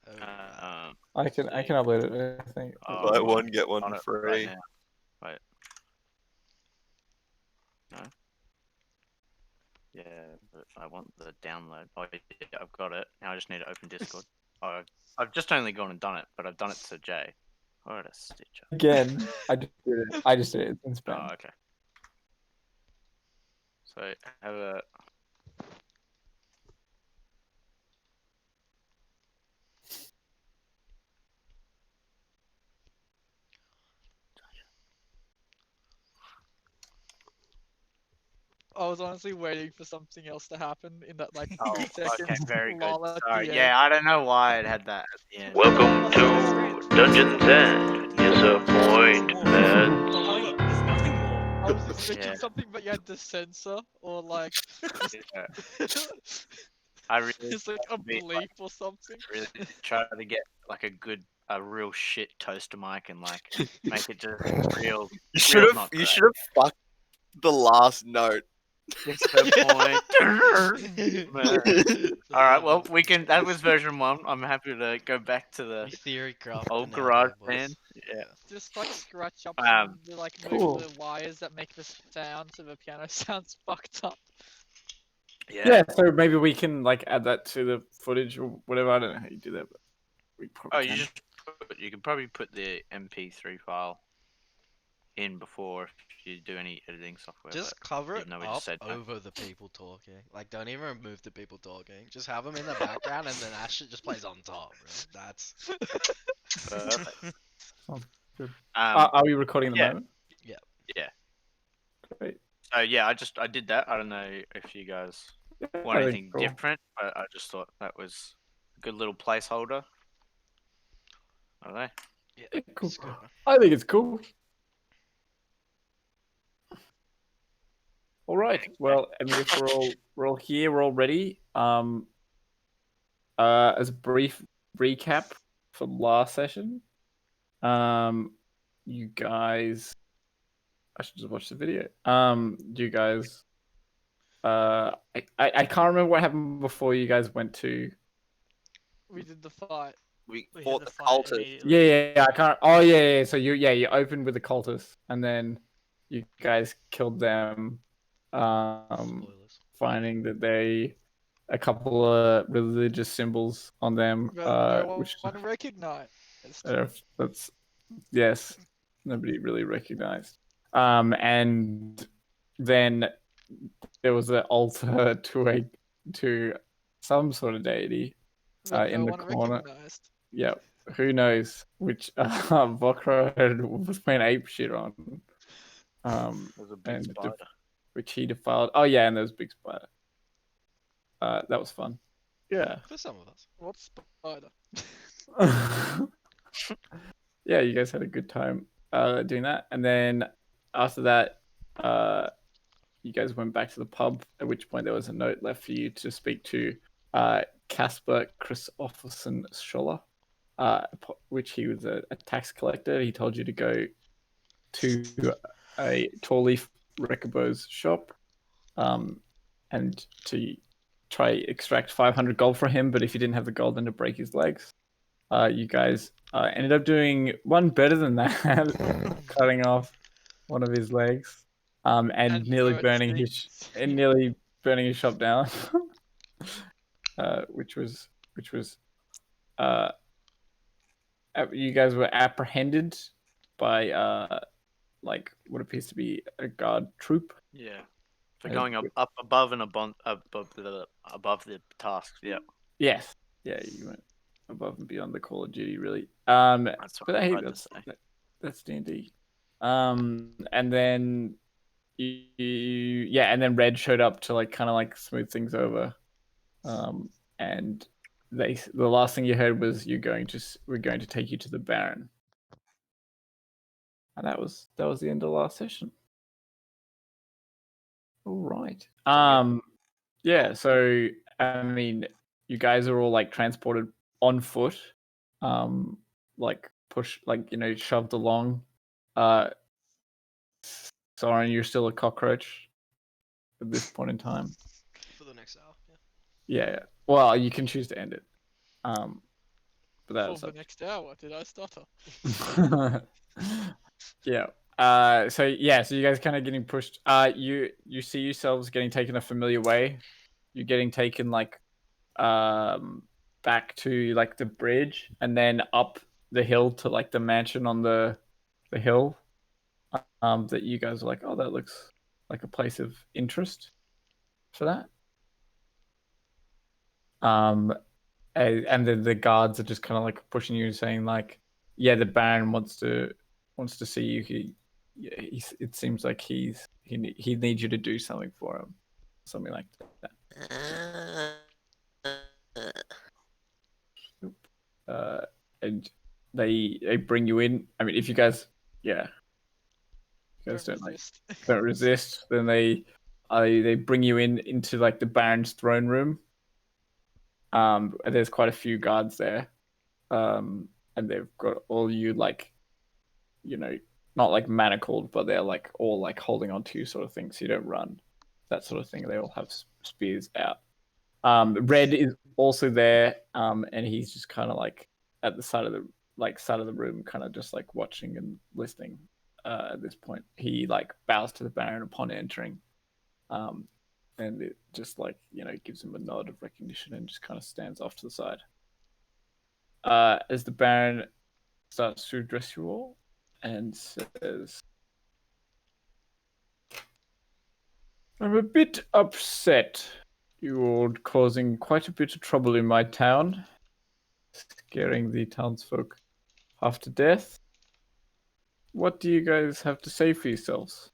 Alright. I can upload it. I think. Oh, Buy I'm one, get on one it free. right now. Wait. No. Yeah, but I want the download. Oh, yeah, I've got it. Now I just need to open Discord. Oh, I've just only gone and done it, but I've done it to Jay. What a stitcher. Again, I just did it. It's been spent. Oh, okay. So have a. I was honestly waiting for something else to happen in that like Oh, 2 seconds. okay, very good. lull at Sorry. the Yeah, end. I don't know why it had that at the end. Welcome to Dungeons and Disappointment. Hold up, there's nothing more. I was expecting Yeah. something, but you had to censor or like Yeah. I really it's like a be, bleep or something. really try to get like a real shit toaster mic and like make it just real. You should have. not You great. should have fucked the last note. Disappointment. All right, well we can. That was version 1. I'm happy to go back to We the theory craft old now, garage boys. band. Yeah. Just like scratch up Um, some like cool. move the wires that make the sounds of a piano sounds fucked up. Yeah, so maybe we can like add that to the footage or whatever. I don't know how you do that, but we probably Oh, can. you can probably put the MP3 file in before if you do any editing software. Just cover it even though we up just said no. over the people talking. Like, don't even remove the people talking. Just have them in the background, and then that shit just plays on top. Bro. That's Perfect. Sounds good. Um, Are we recording at the yeah. moment? yeah. Great. So yeah, I did that. I don't know if you guys Yeah, want I think anything cool. different, but I just thought that was a good little placeholder. I don't know. Yeah, cool. it's good, man. I think it's cool. All right. Well, I mean, if we're all here, we're all ready. As a brief recap for last session, you guys, I should just watch the video. You guys, I can't remember what happened before you guys went to. We did the fight. We We fought had the the fight cultists. immediately. Yeah, I can't. Oh, yeah. So you opened with the cultists, and then you guys killed them. Spoilers. Finding that a couple of religious symbols on them, But no which one recognized. that's yes, nobody really recognized. And then there was an altar to some sort of deity But in no the one corner. recognized. Yeah, who knows which Vokra was playing ape shit on. There's a big And spider. which he defiled. Oh yeah, and there was a big spider. That was fun. Yeah. For some of us. What spider? Yeah, you guys had a good time doing that, and then after that, you guys went back to the pub. At which point there was a note left for you to speak to Casper Christopherson Scholler, which he was a tax collector. He told you to go to a Tall Leaf Recabo's shop, and to try extract 500 gold for him. But if you didn't have the gold, then to break his legs. You guys ended up doing one better than that, cutting off one of his legs, and nearly burning his shop down, which was you guys were apprehended by like what appears to be a guard troop. Yeah. For going up above and above the tasks. Yeah. Yes. Yeah, you went above and beyond the Call of Duty, really. That's what But I hey, tried to say. that's D&D. And then and then Red showed up to like kind of like smooth things over. And the last thing you heard was we're going to take you to the Baron. And that was the end of the last session. All right. Yeah, so I mean, you guys are all like transported on foot, like shoved along. Soren, you're still a cockroach at this point in time. For the next hour, yeah. Yeah. Well, you can choose to end it. But that For was the up. next hour, did I stutter? Yeah. So yeah, so you guys kind of getting pushed. You see yourselves getting taken a familiar way. You're getting taken like back to like the bridge and then up the hill to like the mansion on the hill. That you guys are like, oh, that looks like a place of interest for that. And then the guards are just kind of like pushing you, saying like, yeah, the Baron wants to see you. It seems like he needs you to do something for him, something like that. Uh, and they bring you in. I mean, if you guys, yeah, you guys don't resist, then they bring you into like the Baron's throne room. And there's quite a few guards there. And they've got all you like, not like manacled, but they're like all like holding on to you sort of thing, so you don't run, that sort of thing. They all have spears out. Red is also there, and he's just kind of like at the side of the room, kind of just like watching and listening. At this point, he like bows to the Baron upon entering, and it just like gives him a nod of recognition and just kind of stands off to the side. As the Baron starts to address you all and says, I'm a bit upset. You all causing quite a bit of trouble in my town, scaring the townsfolk half to death. What do you guys have to say for yourselves?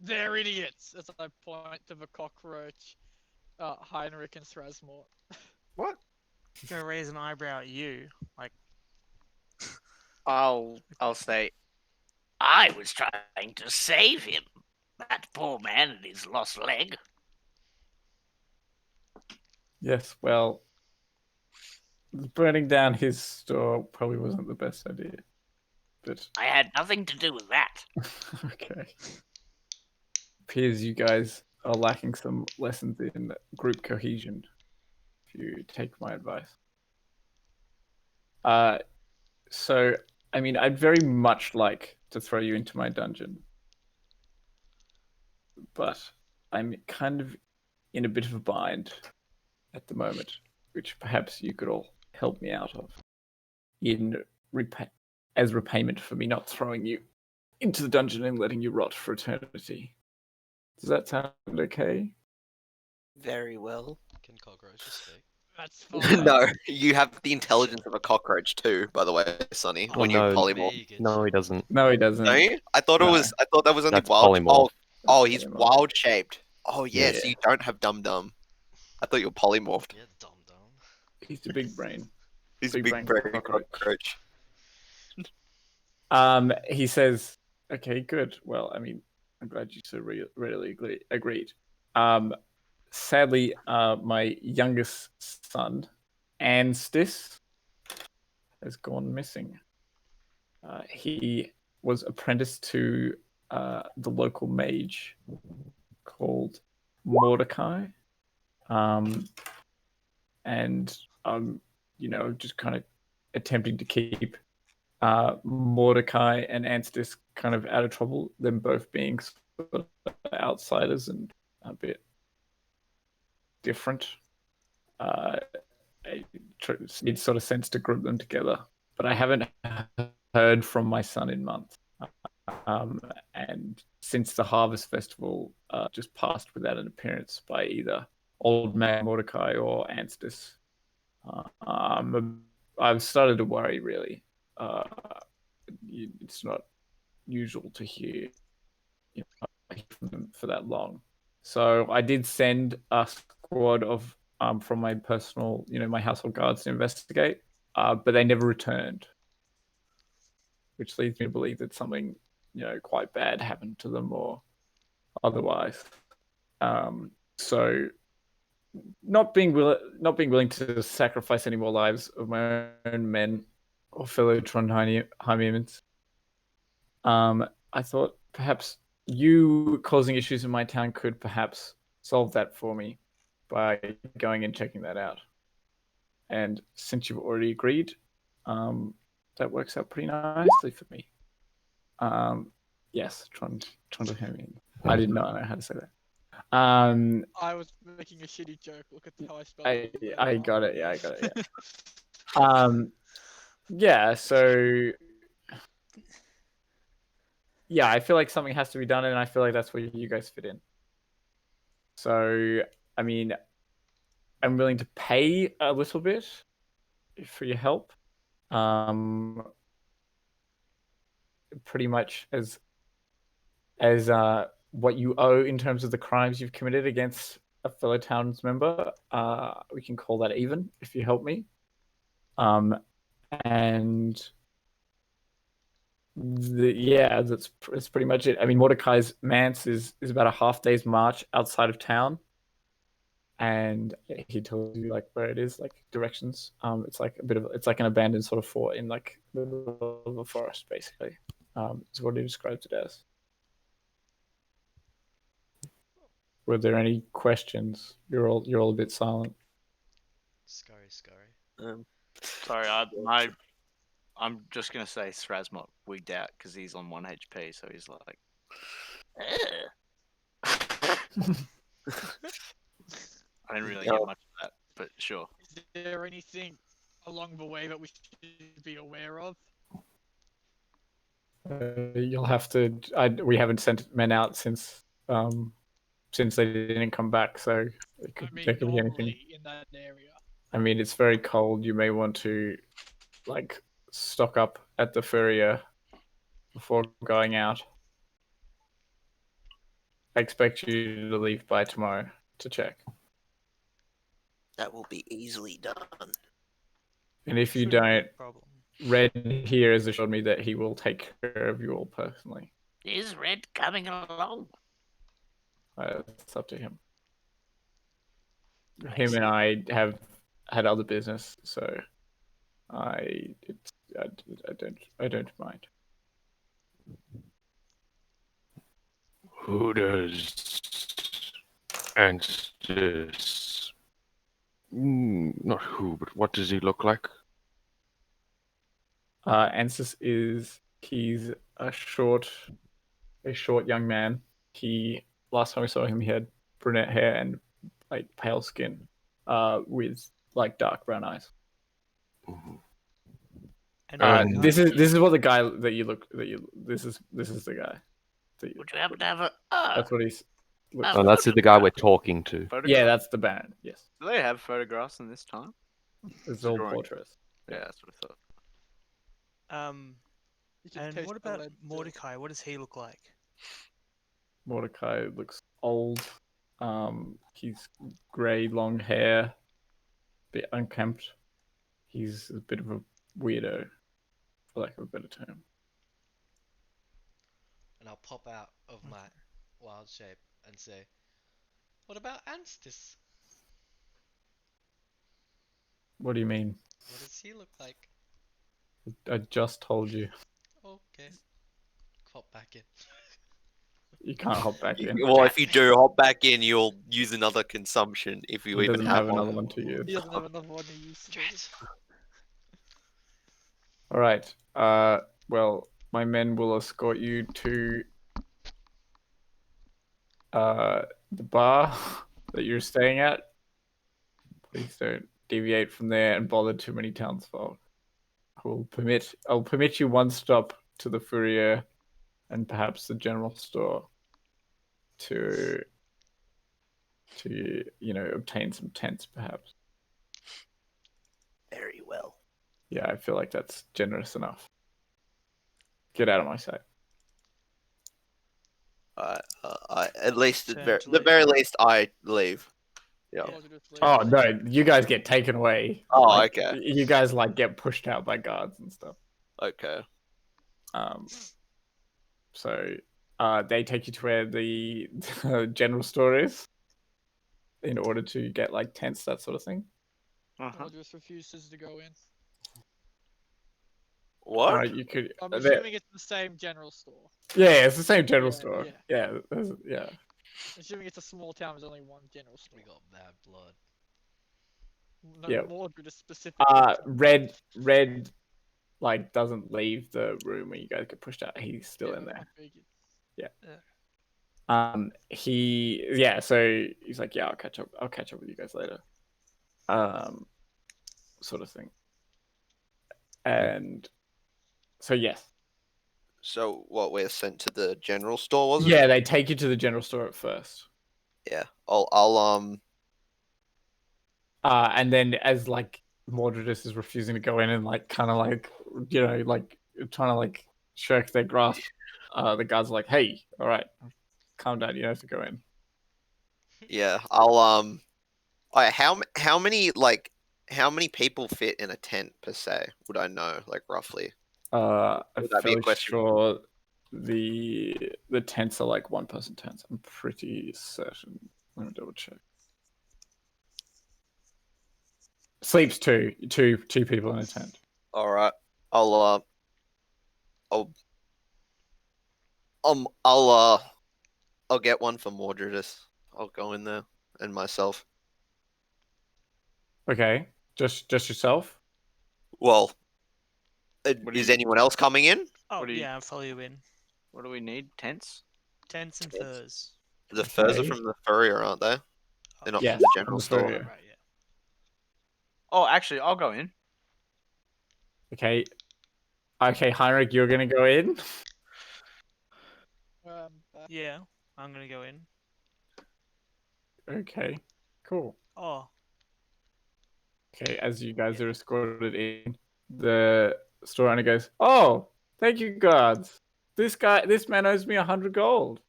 They're idiots! As I point to the cockroach, Heinrich and Thrasmore. What? Gonna raise an eyebrow at you. Like, I'll say, I was trying to save him. That poor man and his lost leg. Yes, well, burning down his store probably wasn't the best idea. But I had nothing to do with that. okay. Appears you guys are lacking some lessons in group cohesion, if you take my advice. So, I mean, I'd very much like to throw you into my dungeon, but I'm kind of in a bit of a bind at the moment, which perhaps you could all help me out of as repayment for me not throwing you into the dungeon and letting you rot for eternity. Does that sound okay? very well. Can cockroaches speak? That's fine. No, you have the intelligence of a cockroach too, by the way, Sonny. Oh, When you no, polymorph. No, he doesn't. No, he doesn't. No, I thought No. I thought that was only That's wild. polymorph. Oh, he's Polymorph. wild shaped. Oh yes, Yeah. you don't have dum dum. I thought you were polymorphed. Yeah, dumb. He's a big brain. He's Big big brain brain cockroach. cockroach. He says, "Okay, good. Well, I mean, I'm glad you so readily agreed. Sadly, my youngest son, Anstis, has gone missing. He was apprenticed to the local mage called Mordecai, and just kind of attempting to keep Mordecai and Anstis kind of out of trouble, them both being sort of outsiders and a bit different. It sort of sense to group them together, but I haven't heard from my son in months. And since the Harvest Festival just passed without an appearance by either Old Man Mordecai or Anstis, I've started to worry, really. It's not usual to hear from them for that long. So I did send a squad of from my personal, my household guards to investigate, but they never returned, which leads me to believe that something, quite bad happened to them or otherwise. So not being willing to sacrifice any more lives of my own men or fellow Trondheimians, I thought perhaps you causing issues in my town could perhaps solve that for me. by going and checking that out. And since you've already agreed, that works out pretty nicely for me. Yes, trying to hear me. I did not know how to say that. I was making a shitty joke. Look at how I spelled I it. I got it. Yeah, I got it. Yeah. Yeah. So yeah, I feel like something has to be done, and I feel like that's where you guys fit in. So I mean, I'm willing to pay a little bit for your help. Pretty much as what you owe in terms of the crimes you've committed against a fellow towns member. We can call that even if you help me. And that's pretty much it. I mean, Mordecai's manse is about a half day's march outside of town, and he tells you like where it is, like directions. It's like it's like an abandoned sort of fort in like the middle of a forest, basically. Is what he describes it as. Were there any questions? You're all a bit silent. Scurry. Sorry, I'm just gonna say Thrasmot wigged out because he's on 1 HP, so he's like. I didn't really get much of that, but sure. Is there anything along the way that we should be aware of? You'll have to. We haven't sent men out since they didn't come back, so there could be anything. Normally in that area. I mean, it's very cold. You may want to like stock up at the furrier before going out. I expect you to leave by tomorrow to check. That will be easily done. And if you Shouldn't be a don't, problem. Red here has assured me that he will take care of you all personally. Is Red coming along? It's up to him. Him and I have had other business, so I don't mind. Who does Anstis? Not who, but what does he look like? Ansis he's a short young man. Last time we saw him, he had brunette hair and like pale skin, with like dark brown eyes. And This is what the guy this is the guy. Would you happen to have a? That's what he's. Oh, that's the guy we're talking to. Yeah, that's the Baron. Yes, Do they have photographs in this time? it's all drawing. portraits. Yeah, that's what I thought. You can and taste what the about lead too. Mordecai? What does he look like? Mordecai looks old. He's grey, long hair, bit unkempt. He's a bit of a weirdo, for lack of a better term. And I'll pop out of my wild shape and say, "What about Anstis? What do you mean? What does he look like?" I just told you. Okay. Pop back in. You can't hop back in. Well, if you do hop back in, you'll use another consumption if you He even doesn't have have one. another one to use. He doesn't have another one to use. All right. Well, my men will escort you to the bar that you're staying at. Please don't deviate from there and bother too many townsfolk. I'll permit you one stop to the Fourier and perhaps the general store to obtain some tents, perhaps. Very well. Yeah, I feel like that's generous enough. Get out of my sight. At least Turn at to the leave. very least, I leave. Yeah. Oh no, you guys get taken away. Oh, Like, okay. You guys like get pushed out by guards and stuff. Okay. So they take you to where the general store is in order to get like tents, that sort of thing. Just refuses to go in. What? You could. I'm assuming it's the same general store. Yeah, it's the same general Yeah, store. yeah. Yeah. Assuming it's a small town, there's only one general store. We got bad blood. No, Yeah. Mordred is specifically. Red, like doesn't leave the room when you guys get pushed out. He's still in there. So he's like, yeah, I'll catch up with you guys later. Sort of thing. And so yes. So what, we're sent to the general store, was it? Yeah, they take you to the general store at first. Yeah. I'll And then as like Mordred is refusing to go in and like kind of like like trying to like shirk their grasp, the guards are like, hey, all right, calm down, you don't have to go in. yeah, I'll alright, how many people fit in a tent per se? Would I know, like, roughly? I'm Would that be a fairly question? sure the tents are like one person tents. I'm pretty certain. Let me double check. Sleeps two people in a tent. Alright. I'll get one for Mordredus. I'll go in there and myself. Okay, just yourself. Well, What do is you- anyone else coming in? Oh, What do you- yeah, I'll follow you in. What do we need? Tents? Tents and Yes. furs. The furs are Okay. from the furrier, aren't they? They're not Yes, from the from general the store. furrier. Right, yeah. Oh, actually, I'll go in. Okay, Heinrich, you're gonna go in. Yeah, I'm gonna go in. Okay, cool. Oh, Okay, as you guys are escorted in, the store owner goes, "Oh, thank you, guards. This man owes me 100 gold,"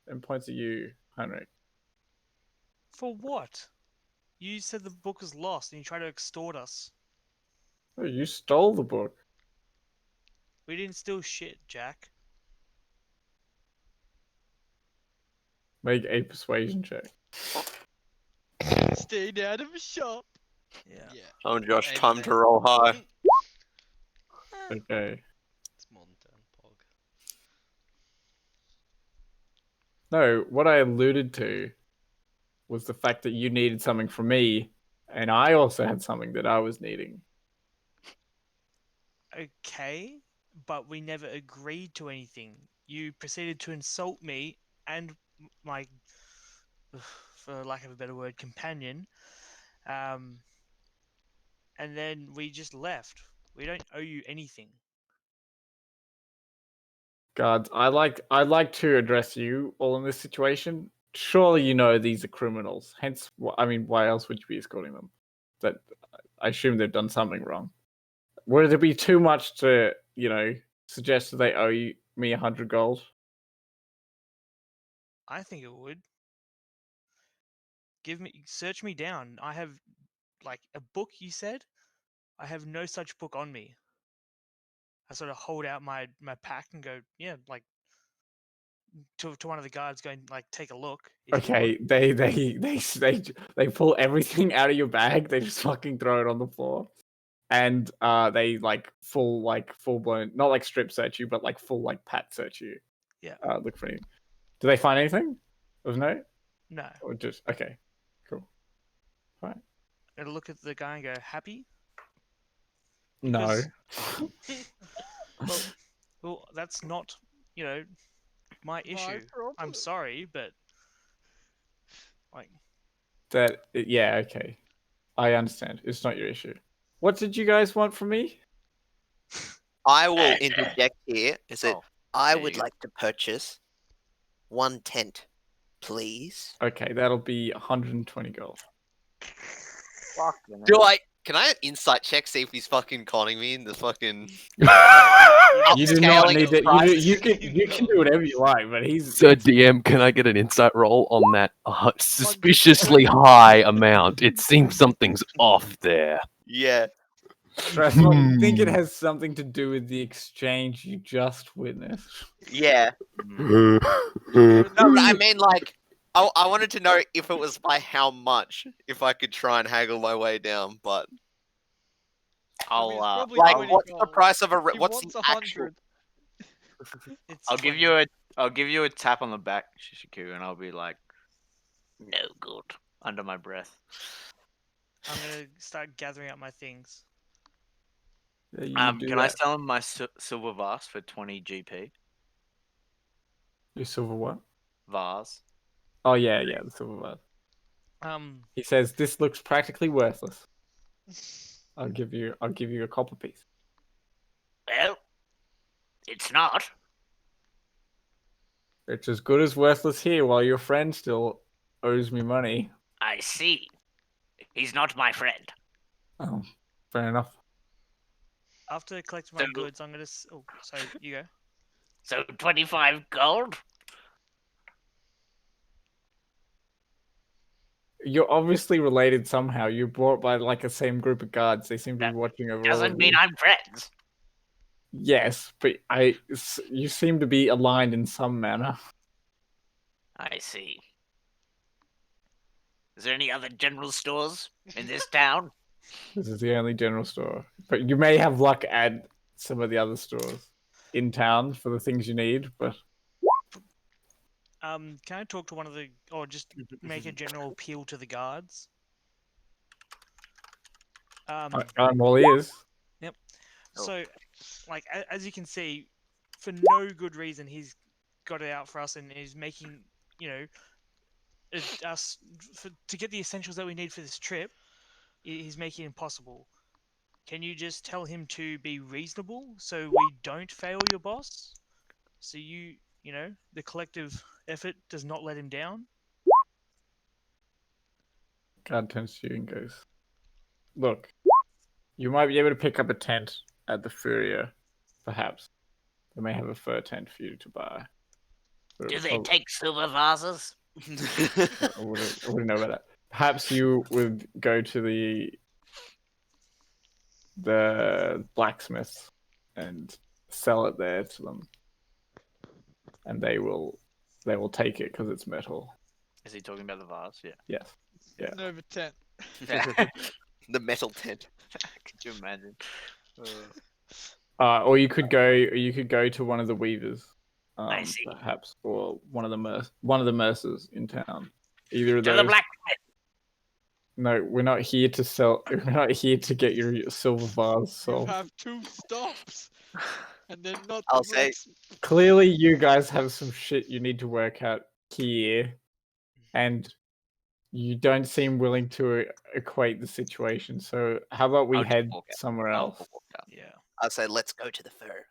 and points at you, Heinrich. for what? You said the book was lost and you tried to extort us. Oh, you stole the book. We didn't steal shit, Jack. Make a persuasion check. Stayed out of the shop. Yeah. Yeah. Oh, Josh, Aim time at to it. roll high. Okay. It's more than 10, Pog. No, what I alluded to was the fact that you needed something from me, and I also had something that I was needing. Okay, but we never agreed to anything. You proceeded to insult me and my, for lack of a better word, companion. And then we just left. We don't owe you anything. Guards, I'd like to address you all in this situation. Surely you know these are criminals. Hence, I mean, why else would you be escorting them? That I assume they've done something wrong. Would it be too much to, suggest that they owe me 100 gold? I think it would. Search me down. I have, like, a book, you said? I have no such book on me. I sort of hold out my pack and go, yeah, like, to one of the guards, going, like, take a look. if you want." Okay, they pull everything out of your bag. They just fucking throw it on the floor, and they like full blown, not like strip search you, but like full like pat search you. Yeah. Look for you. Do they find anything of note, No. or just okay, cool, fine? I'm gonna look at the guy and go, happy? No. Because- Well, that's not, my issue. I'm sorry, but like, Yeah, okay, I understand. It's not your issue. What did you guys want from me? I will interject here. Is it? Oh, I there would you go. like to purchase one tent, please. Okay, that'll be 120 gold. Fucking Do I? Can I insight check, see if he's fucking conning me in the fucking? You do not Upscaling need of it. price. You can do whatever you like, but he's So DM, can I get an insight roll on that suspiciously high amount? It seems something's off there. Yeah. stressful. You think it has something to do with the exchange you just witnessed? Yeah. Mm. No, but I mean, like, I wanted to know if it was by how much, if I could try and haggle my way down. But I'll probably like, 20 what's the gold. price of a? He What's wants the 100. actual? it's I'll give 20. you a I'll give you a tap on the back, Shishiku, and I'll be like, No good. Under my breath. I'm gonna start gathering up my things. Yeah, you do Can I that. sell him my silver vase for 20 GP? Your silver what? Vase. Oh yeah, the silver one. He says this looks practically worthless. I'll give you a copper piece. Well, it's not. It's as good as worthless here while your friend still owes me money. I see. He's not my friend. Oh, fair enough. After collecting my So- goods, I'm gonna. Oh, sorry, you go. So 25 gold? You're obviously related somehow. You're brought by like a same group of guards. They seem to be That watching over all Doesn't of mean you. I'm friends. Yes, but you seem to be aligned in some manner. I see. Is there any other general stores in this town? This is the only general store. But you may have luck at some of the other stores in town for the things you need, but Can I talk to one of the, or just make a general appeal to the guards? I'm all ears. So, like, as you can see, for no good reason, he's got it out for us, and he's making, us to get the essentials that we need for this trip. He's making it impossible. Can you just tell him to be reasonable so we don't fail your boss? So the collective effort does not let him down. Guard turns to you and goes, "Look, you might be able to pick up a tent at the Furia, perhaps. They may have a fur tent for you to buy." But Do it's they prob- take silver vases? I wouldn't know about that. Perhaps you would go to the blacksmiths and sell it there to them, and they will take it because it's metal. Is he talking about the vase? Yeah. Yes. Yeah. Nova 10. The metal tent. Could you imagine? Or you could go to one of the weavers, I see. perhaps, or one of the mercers in town. Either of To the those. blacksmith. No, we're not here to sell. We're not here to get your silver vase You sold. have 2 stops. And they're not I'll the say- blacksmith. Clearly, you guys have some shit you need to work out here, and you don't seem willing to equate the situation. So, how about we I'll just head walk out. somewhere I'll else? walk out. Yeah. I'll say, let's go to the fair.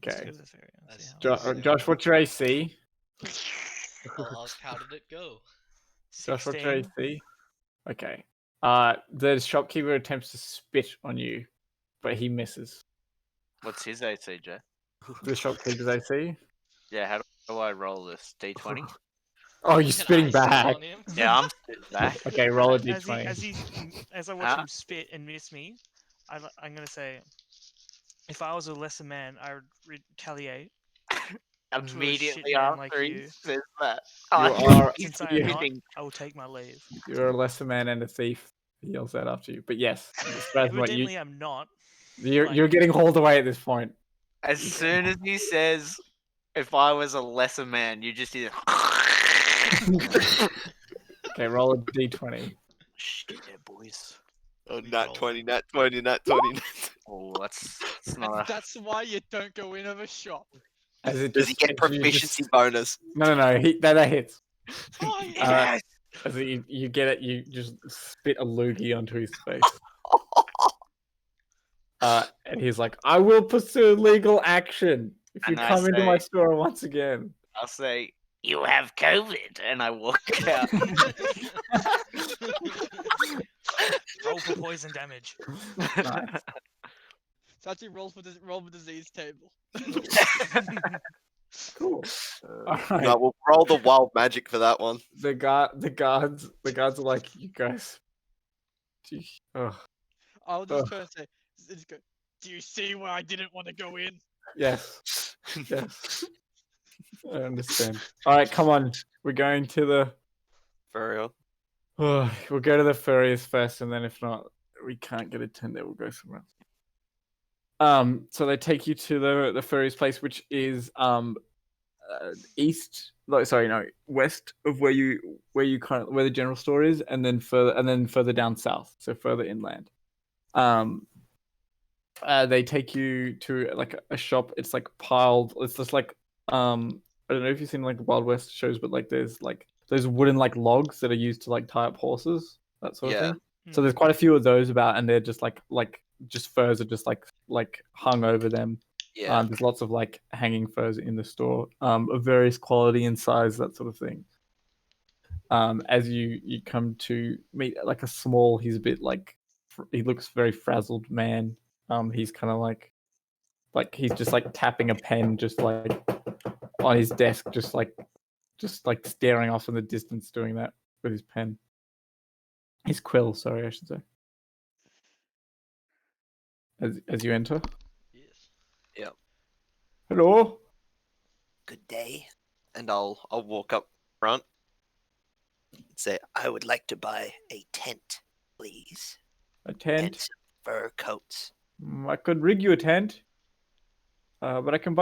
Let's Okay. go to the ferry and see That's- how Josh, what's your AC? I'll ask how did it go? Josh, what's your 16. AC? Okay. The shopkeeper attempts to spit on you, but he misses. What's his AC, Jay? The shopkeeper's AC? Yeah, how do I roll this? D20? Oh, you're Can spitting I spit back. on him? Yeah, I'm sitting back. Okay, roll a As d20. as I watch Huh? him spit and miss me, I'm gonna say, if I was a lesser man, I would retaliate. Immediately man like after he you. says that. You Oh, are- he's Since I am not, spitting. I will take my leave. You're a lesser man and a thief. He yells that after you. But yes, Spasmod, Evidently, I'm not. you're getting hauled away at this point. As soon as he says, if I was a lesser man, you just hear. Okay, roll a d20. Shit, boys. Oh, We nat roll. 20, nat 20, nat 20. Oh, that's And not. that's why you don't go in of a shop. As it Does he just get hits you, proficiency just- bonus? No, that hits. Oh, Yes! As you get it, you just spit a loogie onto his face. And he's like, "I will pursue legal action if you And I come into my say- store once again." I'll say, you have COVID, and I walk out. Roll for poison damage. Nice. It's actually roll for disease table. Cool. Uh, All right. No, we'll roll the wild magic for that one. The guards are like, "You guys." Oh, I'll just Ugh. turn and say, just go, do you see why I didn't want to go in? yes, yes. I understand. All right, come on. We're going to the. For real. We'll go to the furries first, and then if not, we can't get a tent there. We'll go somewhere else. So they take you to the furries place, which is east like sorry, no, west of where the general store is, and then further down south, so further inland. They take you to like a shop. It's like piled. It's just like I don't know if you've seen like Wild West shows, but like there's like those wooden like logs that are used to like tie up horses, that sort of Yeah. thing. So there's quite a few of those about, and they're just like just furs are just like hung over them. Yeah. There's lots of like hanging furs in the store, of various quality and size, that sort of thing. As you come to meet like a small, he's a bit like he looks very frazzled man. He's kind of like he's just like tapping a pen, just like on his desk, just like staring off in the distance, doing that with his pen. His quill, sorry, I should say. As you enter. Yes. Yep. Hello. Good day. And I'll walk up front and say, I would like to buy a tent, please. A And tent. some fur coats. I could rig you a tent. But I can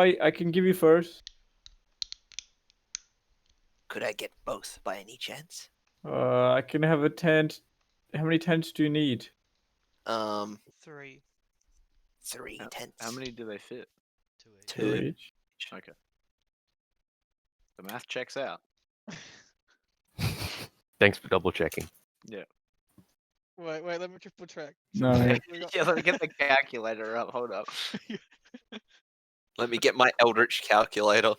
give you furs. Could I get both by any chance? I can have a tent. How many tents do you need? 3. 3 tents. How many do they fit? 2 each. 2. Each. Okay. The math checks out. Thanks for double checking. Wait, let me triple check. No. We got- Yeah, let me get the calculator up. Hold up. Let me get my Eldritch calculator.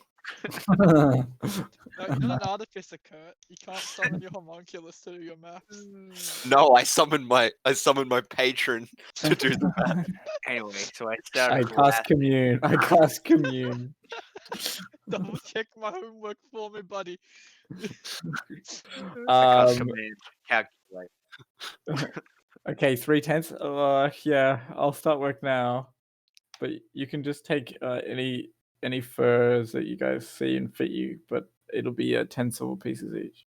No, you're not an artificer, Kurt. You can't summon your homunculus to do your maths. No, I summoned my patron to do that. Anyway, so I I started cast commune. I cast commune. Double check my homework for me, buddy. calculate. Okay, 3 tents. Yeah, I'll start work now. But you can just take any furs that you guys see and fit you, but it'll be 10 silver pieces each.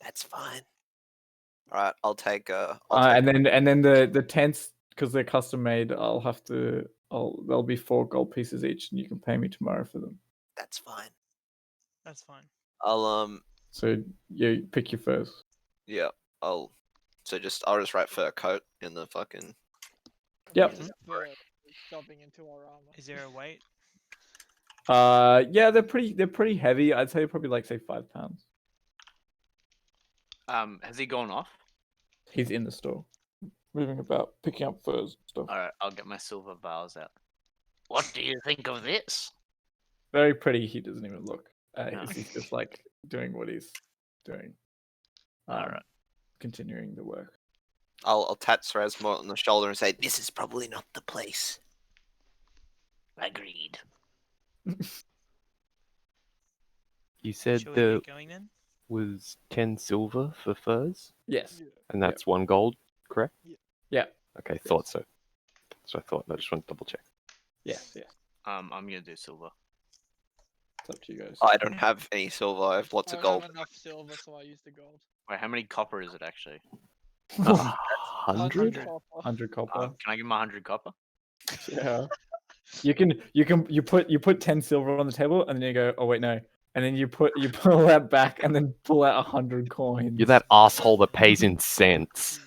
That's fine. All right, I'll take. And then the tents, because they're custom made, there'll be 4 gold pieces each, and you can pay me tomorrow for them. That's fine. That's fine. I'll So you pick your furs. yeah. I'll just write fur coat in the fucking. Yep. Fur shoving into our armor. Is there a weight? Yeah, they're pretty heavy. I'd say probably like say 5 pounds. Has he gone off? He's in the store, moving about, picking up furs and stuff. All right, I'll get my silver vials out. What do you think of this? Very pretty. He doesn't even look. No. He's just like doing what he's doing. Alright. Continuing the work. I'll tap Srazmor on the shoulder and say, "This is probably not the place." Agreed. You said Shall we there get going then? was 10 silver for furs, Yes. and that's 1 gold, correct? Yeah. Okay, thought so. So I thought. I just want to double check. Yes. Yes. I'm gonna do silver. It's up to you guys. I don't have any silver. I have lots I of don't gold. have enough silver, so I use the gold. Wait, how many copper is it actually? 100? copper. 100 copper. Can I give him 100 copper? Yeah. You put 10 silver on the table, and then you go, oh wait, no. And then you pull that back, and then pull out 100 coins. You're that asshole that pays in cents.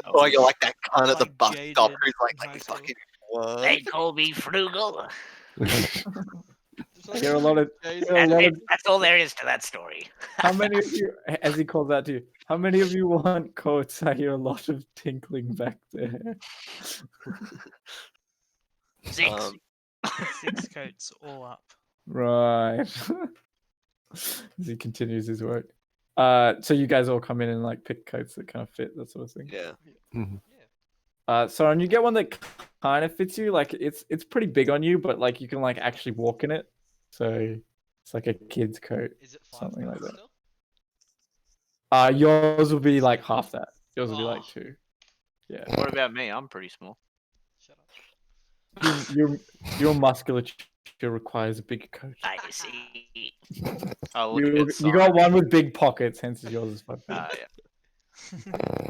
Oh, you're like that cunt at the Like bus stop jaded who's like myself. fucking what? They call me frugal. Just Hear a lot of- Jay's- hear a lot of- That's all there is to that story. How many of you, as he calls out to you, how many of you want coats? I hear a lot of tinkling back there. 6. Um, 6 coats all up. Right. As he continues his work. So you guys all come in and like pick coats that kind of fit, that sort of thing. yeah. Soren, you get one that kind of fits you. Like it's pretty big on you, but like you can like actually walk in it. So it's like a kid's coat. Is it 5 Something like pounds that. still? Yours will be like half that. Yours will be like Oh. 2. Yeah. What about me? I'm pretty small. Shut up. Your musculature requires a bigger coat. I see. Oh, look You at got one with big pockets, hence yours is 5 pounds. Yeah.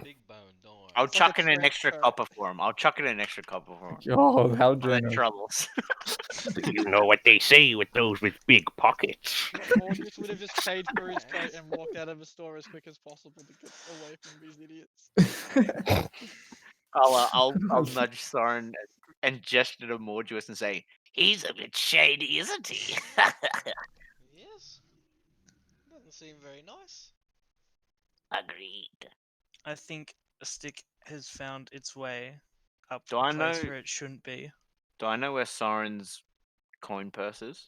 Big bone, don't worry. I'll It's like a chuck in an trench extra coat. copper for him. I'll chuck in an extra copper for him. Oh, how For their generous. troubles. You know what they say with those with big pockets. Morbius would have just paid for his coat and walked out of the store as quick as possible to get away from these idiots. I'll nudge Soren and gesture to Morduous and say, He's a bit shady, isn't he? Yes. Doesn't seem very nice. Agreed. I think a stick has found its way up Do a I place know- where it shouldn't be. "Do I know where Soren's coin purse is?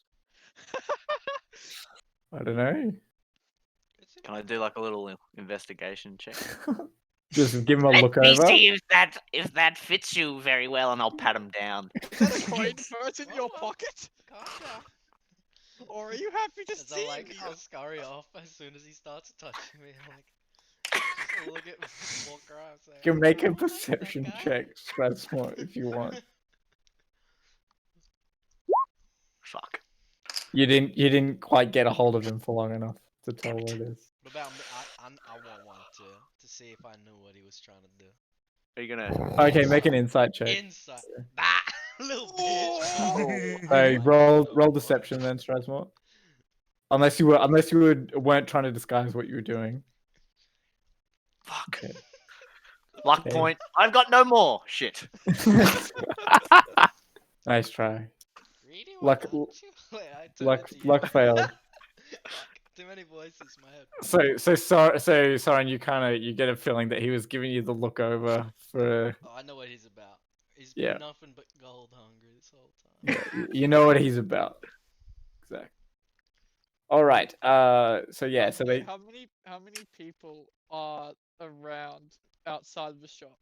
I don't know. It's Can I do like a little investigation check?" Just give him a Let look me over. see if that fits you very well, and I'll pat him down. Is that a coin purse in your Well, pocket? Gotcha. Or are you happy to As see I me? I'll scurry off as soon as he starts touching me. I'm like, just look at, walk around. Say, You can make a "Oh, that's that perception guy." check, Strasmore, if you want. Fuck. You didn't quite get a hold of him for long enough to tell Damn what it. it is. What about me? I want one to see if I knew what he was trying to do. Are you gonna? Okay, make an insight check. Insight. Bah, little bitch. So roll deception then, Strasmore. Unless you weren't trying to disguise what you were doing. Fuck. Okay. Luck Okay. point. I've got no more. Shit. Nice try. Really? Luck- Wait, I turned Luck it to you. luck failed. Fuck, too many voices in my head. So Soren, you get a feeling that he was giving you the look over for Oh, I know what he's about. He's Yeah. been nothing but gold hungry this whole time. yeah, you know what he's about. Exactly. All right. So yeah. So they. How many people are around outside of the shop?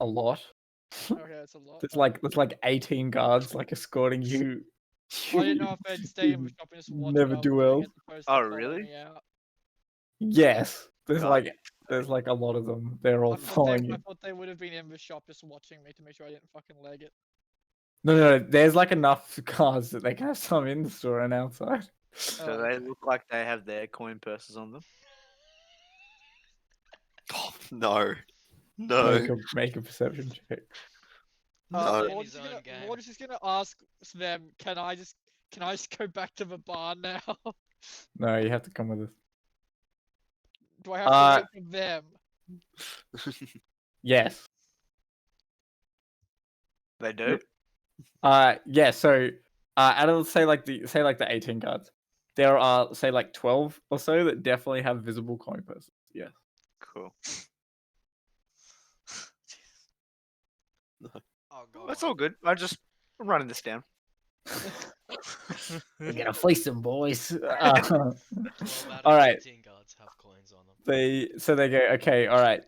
A lot. Okay, that's a lot. There's like 18 guards like escorting you. I didn't know if they'd stay in the shop and just watch Never what I do was doing well. as opposed to Oh, following really? me out. Yes. There's God. like a lot of them. They're all following I you. thought they would have been in the shop just watching me to make sure I didn't fucking leg it. No. There's like enough guards that they can have some in the store and outside. Do Oh, they okay. look like they have their coin purses on them? Oh, no. No. Make a perception check. No. In his own game. Mortis is gonna ask them, can I just go back to the bar now? No, you have to come with us. Do I have to wait for them? Yes. They do. Yeah. So, out of say like the 18 guards, there are say like 12 or so that definitely have visible coin purses. Yeah. Cool. Oh, go That's on. all good. I'm running this down. We're gonna fleece them, boys. 12 out all of right. 18 guards have coins on them. They go, okay, all right.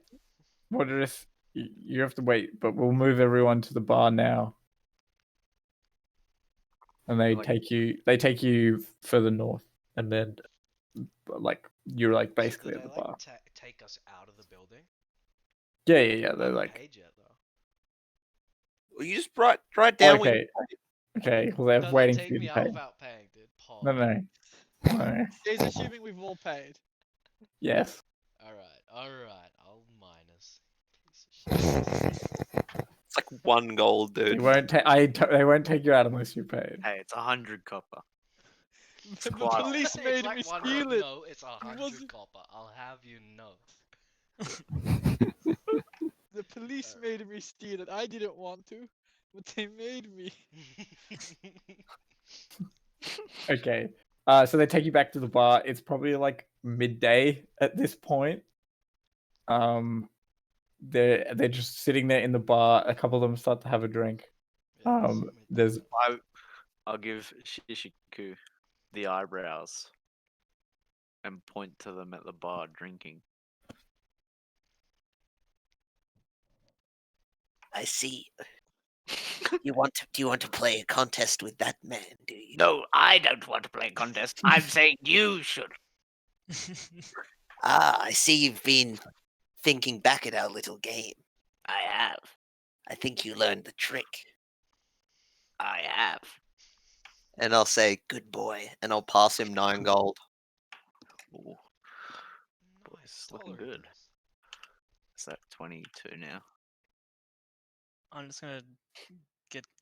Modernist, you have to wait, but we'll move everyone to the bar now. And they Like- take you further north, and then like you're like Do basically they, at the like, bar. take us out of the building? Yeah. I They're haven't like, paid yet, though. Well, you just write down what okay, okay. Well, they're Does waiting it for take you me to out pay. without paying, dude? Paul. No. He's assuming we've all paid. Yes. Alright. I'll minus. Piece of shit. It's like 1 gold, They dude. won't take. They won't take you out unless you paid. Hey, it's 100 copper. The quite- police It's made like me 1 steal gold. it. No, it's 100 wasn't- copper. I'll have you know. The police made me steal it. I didn't want to, but they made me. Okay. So they take you back to the bar. It's probably like midday at this point. They're just sitting there in the bar. A couple of them start to have a drink. Yeah, it's There's I'll give Shishiku the eyebrows and point to them at the bar drinking. I see. Do you want to play a contest with that man, do you? No, I don't want to play a contest. I'm saying you should. Ah, I see you've been thinking back at our little game. I have. I think you learned the trick. I have. And I'll say, good boy. And I'll pass him 9 gold. Ooh, nice looking dollar good. bills. So 22 now. I'm just gonna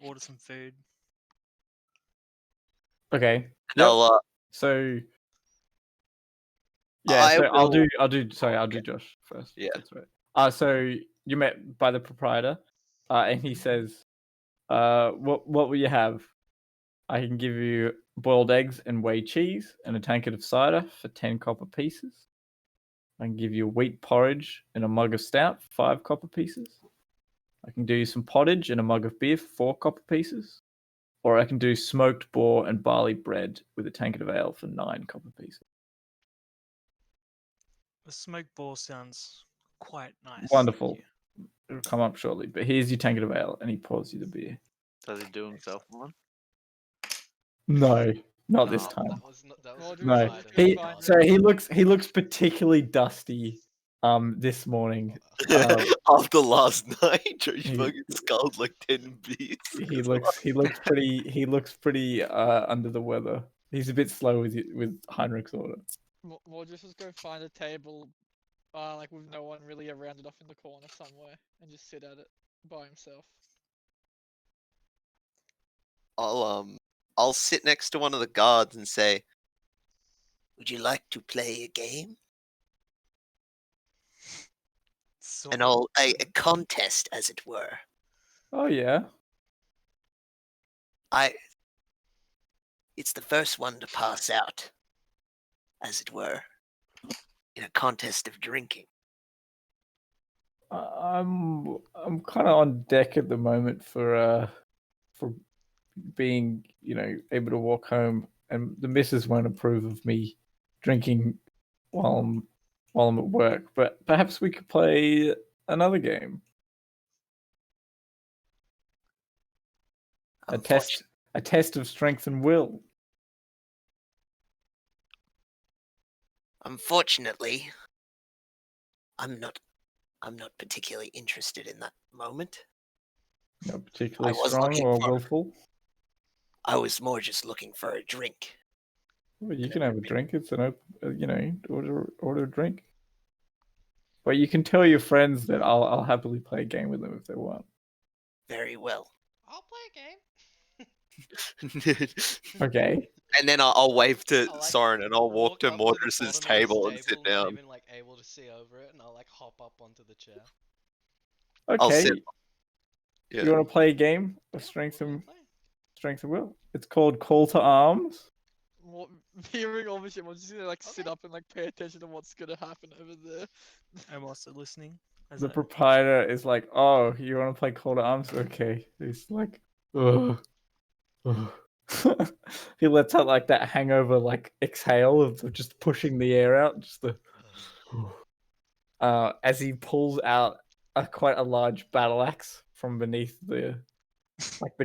order some food. Okay. And I'll, So yeah, I so I'll will- do sorry, I'll do Josh first. Yeah. That's right. So you met by the proprietor, and he says, what will you have? I can give you boiled eggs and whey cheese and a tankard of cider for 10 copper pieces. I can give you wheat porridge and a mug of stout, 5 copper pieces. I can do you some pottage and a mug of beer for 4 copper pieces. Or I can do smoked boar and barley bread with a tankard of ale for 9 copper pieces. The smoked boar sounds quite nice. thank Wonderful. you. It'll come up shortly. But here's your tankard of ale, and he pours you the beer. Does he do himself one? No, not this Oh, time. That was Well, a dude, No, pride he- in he the cast. so he looks particularly dusty this morning. after last night, Josh he- fucking sculled like 10 beers. He looks pretty under the weather. He's a bit slow with Heinrich's order. We'll just go find a table, like with no one really around it off in the corner somewhere, and just sit at it by himself. I'll sit next to one of the guards and say, "Would you like to play a game? Sort And of. a contest, as it were. Oh yeah. It's the first one to pass out, as it were, in a contest of drinking." I'm kind of on deck at the moment for being able to walk home, and the missus won't approve of me drinking while I'm at work. But perhaps we could play another game. A test of strength and will. Unfortunately, I'm not particularly interested in that moment. Not particularly I was strong looking or for- willful. I was more just looking for a drink. Well, you can have a drink. It's an open, order a drink. But you can tell your friends that I'll happily play a game with them if they want. Very well. I'll play a game. Okay. And then I'll wave to I like Soren and I'll walk to up the Mordred's bottom of table this and sit not down. even like able to see over it, and I'll like hop up onto the chair. Okay. sit- Yeah. You want to play a game of strength What are we and playing? will? It's called Call to Arms. What, hearing all this shit, we're just gonna like sit Okay. up and like pay attention to what's gonna happen over there. I'm also listening. As The I- proprietor is like, "Oh, you want to play Call to Arms? Okay." He's like, "Ugh." Ugh." He lets out like that hangover like exhale of just pushing the air out, just the as he pulls out quite a large battle axe from beneath the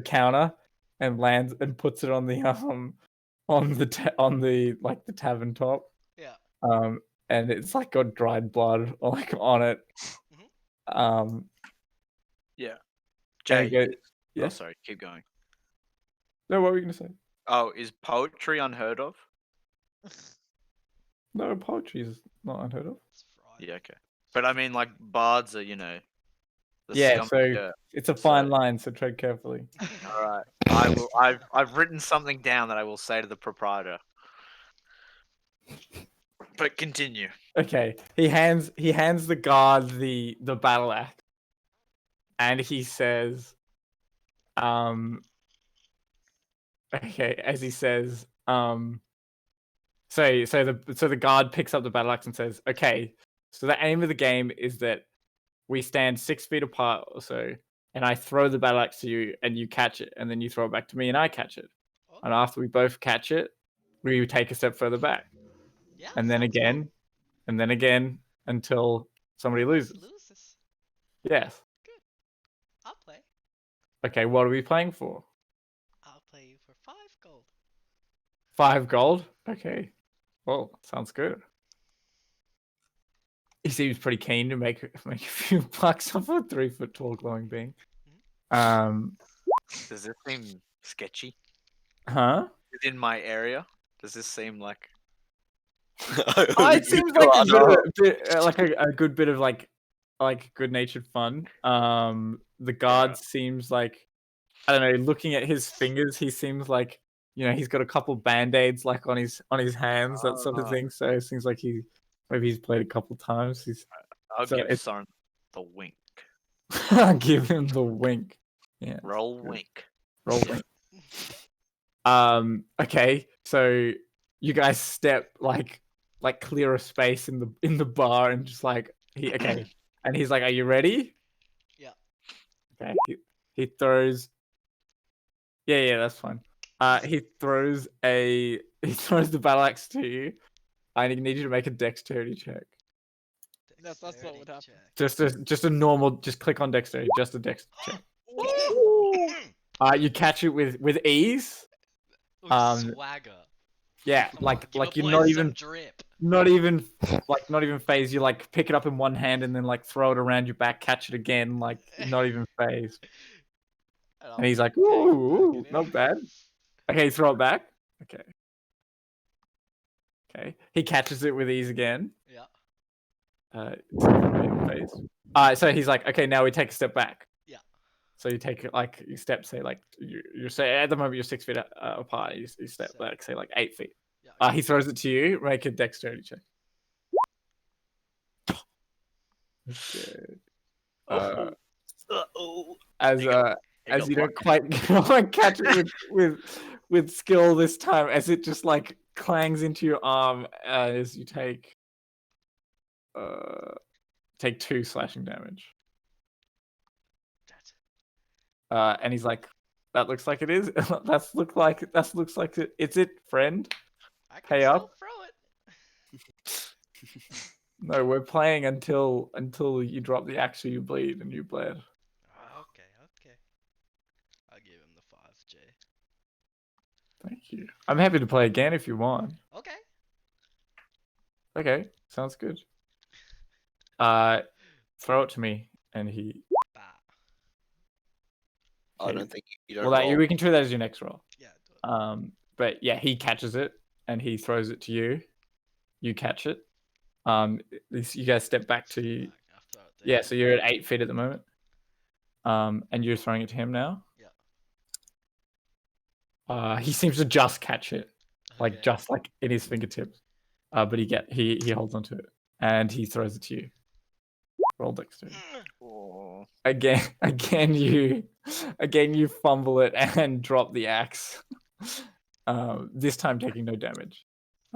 counter and lands and puts it on the the tavern top. Yeah. And it's like got dried blood like on it. Yeah. And he Jay. goes, Oh, yeah. sorry. Keep going. No, what were you gonna say? Oh, is poetry unheard of? No, poetry is not unheard of. It's Friday. Yeah, okay. But I mean, like bards are, the Yeah, scum of so the earth. it's a fine So- line, so tread carefully. All right. I will. I've written something down that I will say to the proprietor. But continue. Okay, he hands the guard the battle axe, and he says, okay, as he says, so the guard picks up the battle axe and says, okay, so the aim of the game is that we stand 6 feet apart or so, and I throw the battle axe to you, and you catch it, and then you throw it back to me, and I catch it, Oh, and after we both catch it, we take a step further back, yeah, and then sounds cool. again, and then again until somebody loses. Loses. Yes. I'll play. Okay, what are we playing for? I'll play you for 5 gold. 5 gold? Okay. Well, sounds good. He seems pretty keen to make a few bucks off a 3-foot tall glowing being. Does this seem sketchy? Huh? Within my area? Does this seem like It seems like a good bit of like like good-natured fun. The guard seems like, I don't know, looking at his fingers, he seems like, he's got a couple band-aids like on his hands, that sort of thing. So it seems like maybe he's played a couple times. I'll so give it's- Soren the wink. Give him the wink. Yeah. Roll good. wink. Roll wink. Okay, so you guys step like clear a space in the bar and just like and he's like, "Are you ready?" Yeah. Okay. He throws. Yeah, that's fine. He throws the battle axe to you. I need you to make a dexterity check. That's what would happen. Just a normal. Just click on dexterity. Just a dex check. You catch it with ease. Swagger. Yeah, Come on, like give a you're boy not some even drip. not even phased. You like pick it up in one hand and then like throw it around your back, catch it again, like not even phased. And he's like, "Ooh, not bad." Okay, throw it back. Okay. He catches it with ease again. Yeah. So he's like, "Okay, now we take a step back." Yeah. So you take like you step, say like you're say at the moment you're 6 feet apart. You step back, say like 8 feet. Yeah. He throws it to you. Make a dexterity check. Okay. As you don't quite catch it with skill this time, as it just like clangs into your arm as you take 2 slashing damage. And he's like, "That looks like it is. That looks like it. It's it, friend. I can Pay still up." throw it. No, we're playing until you drop the axe or you bleed, and you bled. Okay. I'll give him the 5J. Thank you. I'm happy to play again if you want. Okay. Okay, sounds good. Throw it to me, and he. Bah. I don't think you don't Well, roll. we can treat that as your next roll. Yeah, do it. But yeah, he catches it and he throws it to you. You catch it. You guys step back to. I'll throw it there. Yeah, so you're at 8 feet at the moment. And you're throwing it to him now. Yeah. He seems to just catch it, Okay. just like in his fingertips. But he holds onto it and he throws it to you. Roll dexterity. Again you fumble it and drop the axe. This time taking no damage.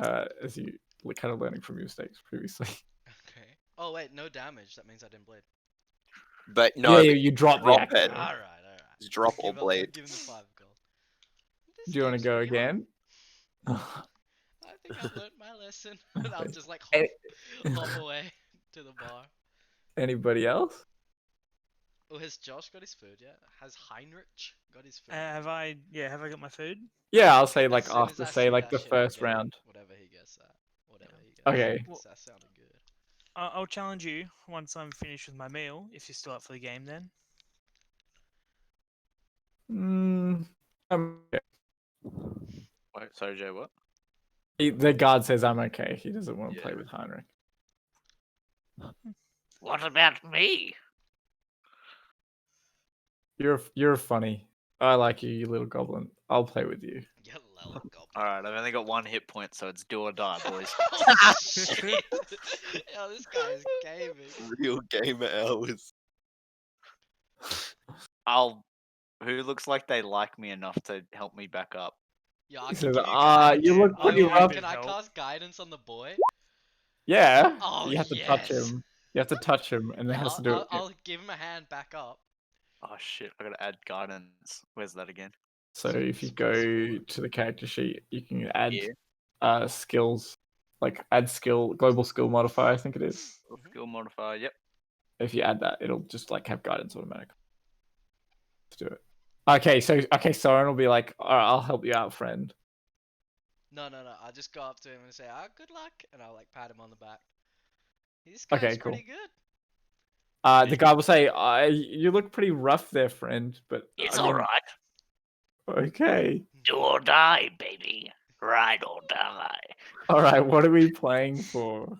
As you kind of learning from your mistakes previously. Okay. Oh wait, no damage. That means I didn't bleed. But no, Yeah, you drop the axe. it. Alright. Just drop or blade. Give him the 5 gold. Do you want to go again? I think I've learnt my lesson. I'll just like hop away to the bar. Anybody else? Oh, has Josh got his food yet? Has Heinrich got his food? Have I got my food? Yeah, I'll say As like soon as after I say see like that the shit, I'll first get it. round. Whatever he gets at. Whatever he gets. Okay. That sounded good. I'll challenge you once I'm finished with my meal. If you're still up for the game, then. Okay. Wait, sorry, Jay, what? The guard says I'm okay. He doesn't want to play with Heinrich. What about me? You're funny. I like you, you little goblin. I'll play with you. You little goblin. Alright, I've only got 1 hit point, so it's do or die, boys. Oh, shit. Yo, this guy is gaming. Real gamer hours. Who looks like they like me enough to help me back up? Yeah, I He can says, give you guidance. you look pretty rough. Can I cast guidance on the boy? Yeah. Oh, You have to touch him. You have to touch him, and then has to do it. I'll give him a hand back up. Oh shit, I gotta add guidance. Where's that again? So if you go to the character sheet, you can add Yeah. skills, like add skill, global skill modifier, I think it is. Skill modifier, yep. If you add that, it'll just like have guidance automatically. Let's do it. Okay, Soren will be like, all right, I'll help you out, friend. No. I'll just go up to him and say, good luck. And I'll like pat him on the back. This guy's Okay, cool. pretty good. The guy will say, you look pretty rough there, friend, but It's I mean, alright. Okay. Do or die, baby. Ride or die. All right, what are we playing for?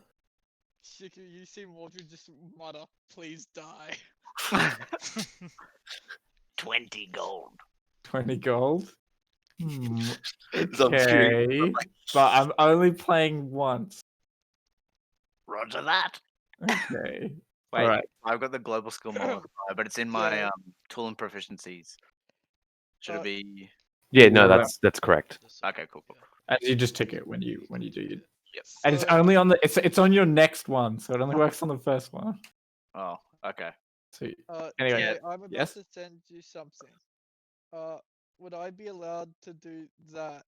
You see Mordred just mutter, "Please die." 20 gold. 20 gold. Hmm. So I'm shooting. Okay, but I'm only playing once. Roger that. Okay. Wait, Alright. I've got the global skill multiplier, but it's in my Yeah. tool and proficiencies. Should Uh, it be? Yeah, no, Yeah. that's correct. Okay, cool. And you just tick it when you do your. Yep. And it's So- only on the it's on your next one, so it only works on the first one. Oh, okay. So Anyway, anyway, I'm about yes? to send you something. Would I be allowed to do that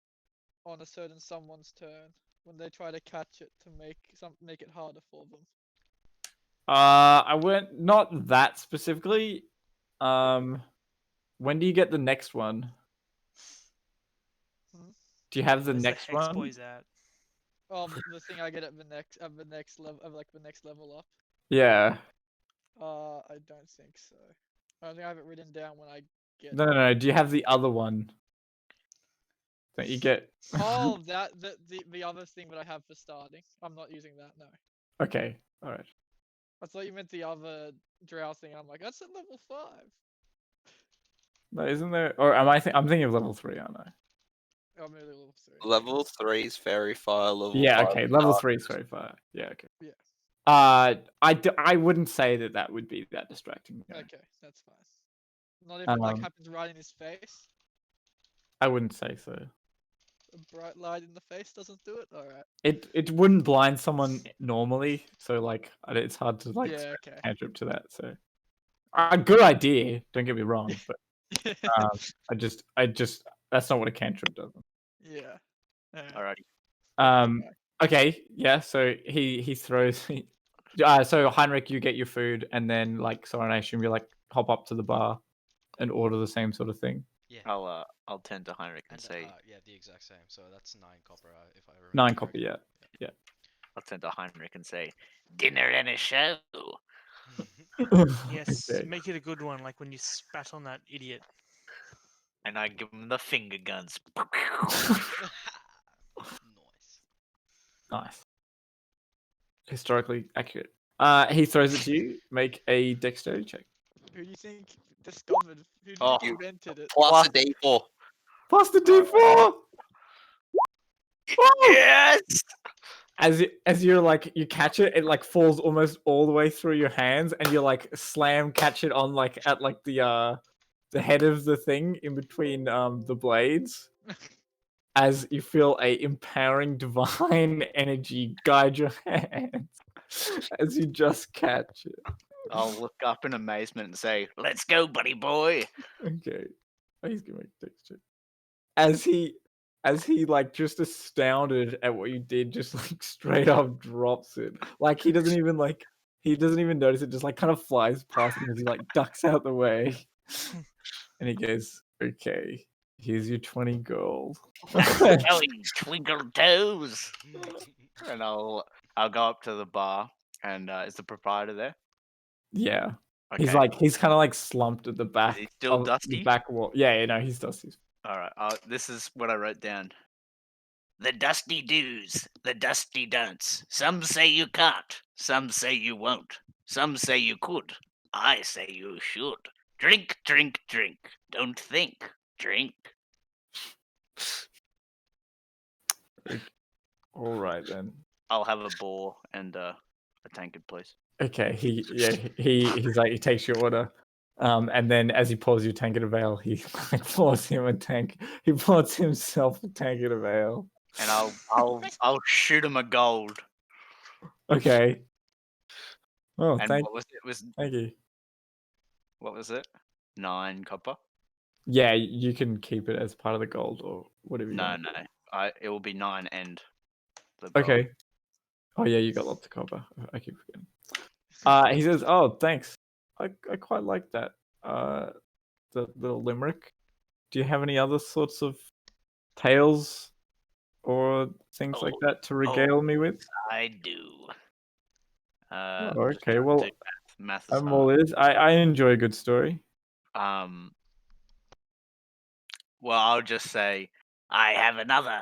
on a certain someone's turn when they try to catch it to make it harder for them? I went not that specifically. When do you get the next one? Hmm? Do you have the Unless next Hex one? Boy's out. The thing I get at the next level, the next level up. Yeah. I don't think so. I don't think I have it written down when I get. No. Do you have the other one that you get? Oh, the other thing that I have for starting. I'm not using that. No. Okay. All right. I thought you meant the other drow thing. I'm like, that's at level 5. No, isn't there? Or am I? I'm thinking of level 3, aren't I? Oh, maybe level 3. Level 3 is fairy fire. Level Yeah. 5 Okay. is Level dark. 3 is very far. Yeah. Okay. Yeah. I wouldn't say that would be that distracting. No. Okay, that's fine. Not if it like Um, happens right in his face. I wouldn't say so. A bright light in the face doesn't do it. All right. It wouldn't blind someone normally, so like it's hard to like Yeah. Okay. cantrip to that. So a good idea. Don't get me wrong, but I just that's not what a cantrip does. Yeah. Alrighty. Okay. Yeah. So he throws. So Heinrich, you get your food, and then like Soren, I assume you like hop up to the bar and order the same sort of thing. Yeah. I'll turn to Heinrich and say, yeah, the exact same. So that's 9 copper, if I remember. 9 copper. correctly. Yeah. I'll turn to Heinrich and say, Dinner and a show. Yes, Okay. make it a good one, like when you spat on that idiot. and I give him the finger guns. Nice. Nice. Historically accurate. He throws it to you. Make a dexterity check. Who do you think discovered? Who do you Oh. think invented it? Plus a D4. Plus the D4. Yes! As you're like you catch it, it like falls almost all the way through your hands, and you like catch it on like at like the head of the thing in between the blades. As you feel a empowering divine energy guide your hands as you just catch it. I'll look up in amazement and say, Let's go, buddy boy. Okay. Oh, he's gonna make texture. As he like just astounded at what you did, just like straight up drops it. Like he doesn't even notice it, just like kind of flies past him as he like ducks out the way. And he goes, okay, here's your 20 gold. Oh, you twinkle toes. and I'll go up to the bar, and is the proprietor there? Yeah. Okay. He's kind of like slumped at the back. he still of dusty? The back wall. Yeah, no, he's dusty. All right. This is what I wrote down. The dusty do's, the dusty don'ts. Some say you can't, some say you won't, some say you could. I say you should. Drink, drink, drink. Don't think. Drink. All right then. I'll have a boar and a tankard, please. Okay, he's like he takes your order, and then as he pours you tankard of ale, he like pours him a tank. He pours himself a tankard of ale. And I'll shoot him a gold. Okay. Oh, And thank what was it? thank you. What was it? 9 copper? Yeah, you can keep it as part of the gold or whatever you No, want. no. It will be 9 and the gold. Okay. Oh yeah, you got lots of copper. I keep forgetting. He says, "Oh, thanks. I quite like that. The little limerick. Do you have any other sorts of tales or things like that to regale me with?" I do. Oh, just okay. Well, do math is I'm hard. all ears. I enjoy a good story. Well, I'll just say I have another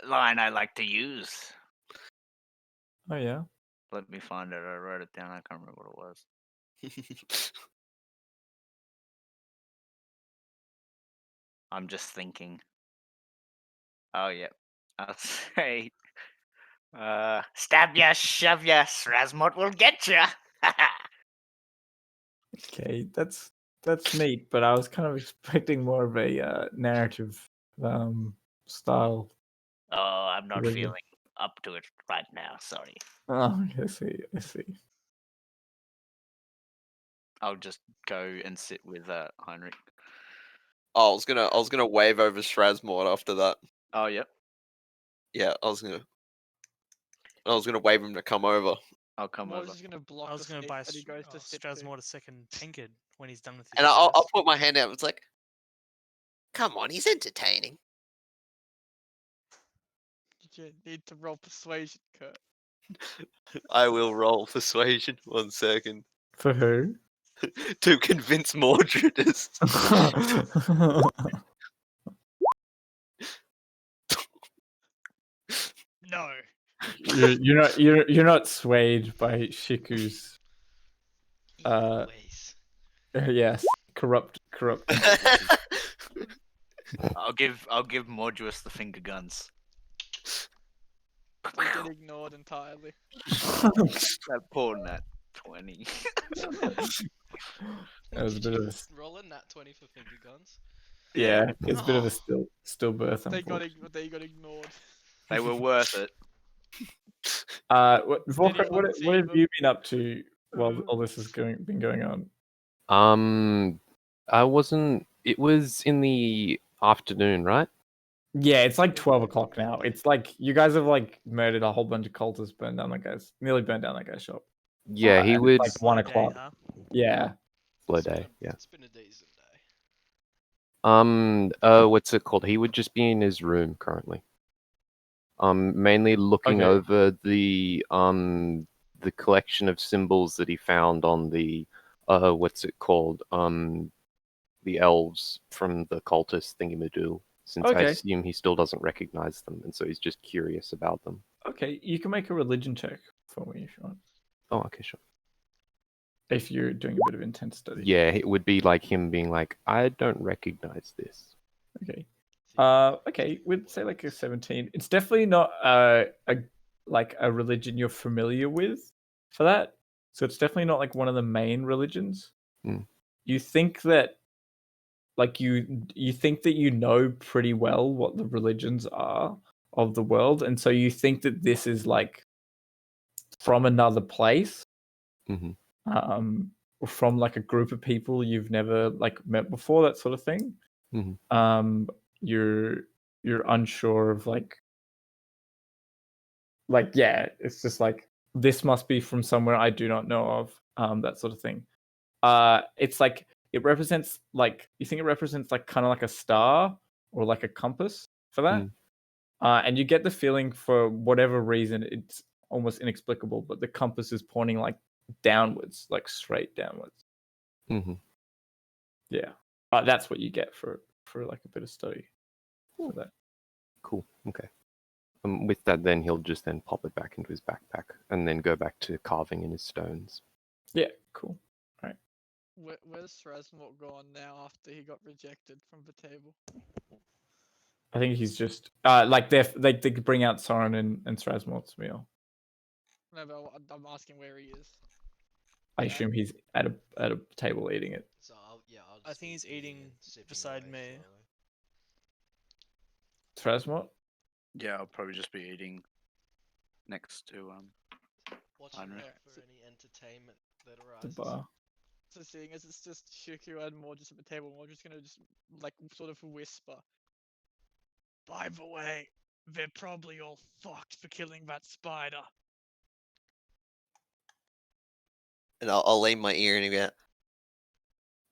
line I like to use. Oh yeah. Let me find it. I wrote it down. I can't remember what it was. I'm just thinking. Oh, yeah. I'll say, Stab ya, shove ya, Srasmot will get ya. Okay, that's neat, but I was kind of expecting more of a narrative style. Oh, I'm not Really? feeling up to it right now. Sorry. Oh, I see. I see. I'll just go and sit with Heinrich. Oh, I was gonna wave over Strasmore after that. Oh, yep. Yeah, I was gonna wave him to come over. I'll come Mor's over. just gonna block I was the going to seat buy that he goes to sit to. Strasmore a second tankard when he's done with his And I'll affairs. put my hand out. It's like, come on, he's entertaining. You need to roll persuasion, Kurt. I will roll persuasion. 1 second. For who? To convince Mordred. No. you're not swayed by Shiku's Evil ways. yes, corrupt. I'll give Morduous the finger guns. They get ignored entirely. That poor nat 20. That was a bit of a Roll a nat 20 for finger guns. yeah. It's a bit of a Oh. stillbirth. They got Unfortunately. ignored. They were worth it. Volker, Anyone what see have them? you been up to while all this has been going on? I wasn't. It was in the afternoon, right? Yeah, it's like 12 o'clock now. It's like you guys have like murdered a whole bunch of cultists, nearly burned down that guy's shop. Yeah, he and would. it's like 1 Slow day, o'clock. huh? Yeah. Slow day. Yeah. It's been a decent day. What's it called? He would just be in his room currently. Mainly looking Okay. over the collection of symbols that he found on the what's it called? The elves from the cultist thingy-majoo. Since I Okay. assume he still doesn't recognize them, and so he's just curious about them. Okay, you can make a religion check for me if you want. Oh, okay, sure. If you're doing a bit of intense study. Yeah, it would be like him being like, I don't recognize this. Okay. Okay, we'd say like a 17. It's definitely not like a religion you're familiar with for that. So it's definitely not like one of the main religions. Mm. You think that like you think that you know pretty well what the religions are of the world, and so you think that this is like from another place. Mm-hmm. Or from like a group of people you've never like met before, that sort of thing. Mm-hmm. You're unsure of like yeah, it's just like this must be from somewhere I do not know of, that sort of thing. It's like it represents like you think it represents like kind of like a star or like a compass for that. And you get the feeling for whatever reason it's almost inexplicable, but the compass is pointing like downwards, like straight downwards. Mm-hmm. Yeah, that's what you get for like a bit of study for that. Cool. Okay. With that, then he'll just then pop it back into his backpack and then go back to carving in his stones. Yeah, cool. All right. Where's Srasmort gone now after he got rejected from the table? I think he's just like they could bring out Soren and Strasmort's meal. No, but I'm asking where he is. I assume he's at a table eating it. So I'll I just think be he's eating and sipping beside away me. slowly. Strasmort? Yeah, I'll probably just be eating next to Watching Heinrich. out for any entertainment that The arises. bar. So seeing as it's just Shiku and more just at the table, we're just gonna just like sort of whisper. By the way, they're probably all fucked for killing that spider. And I'll lean my ear and go,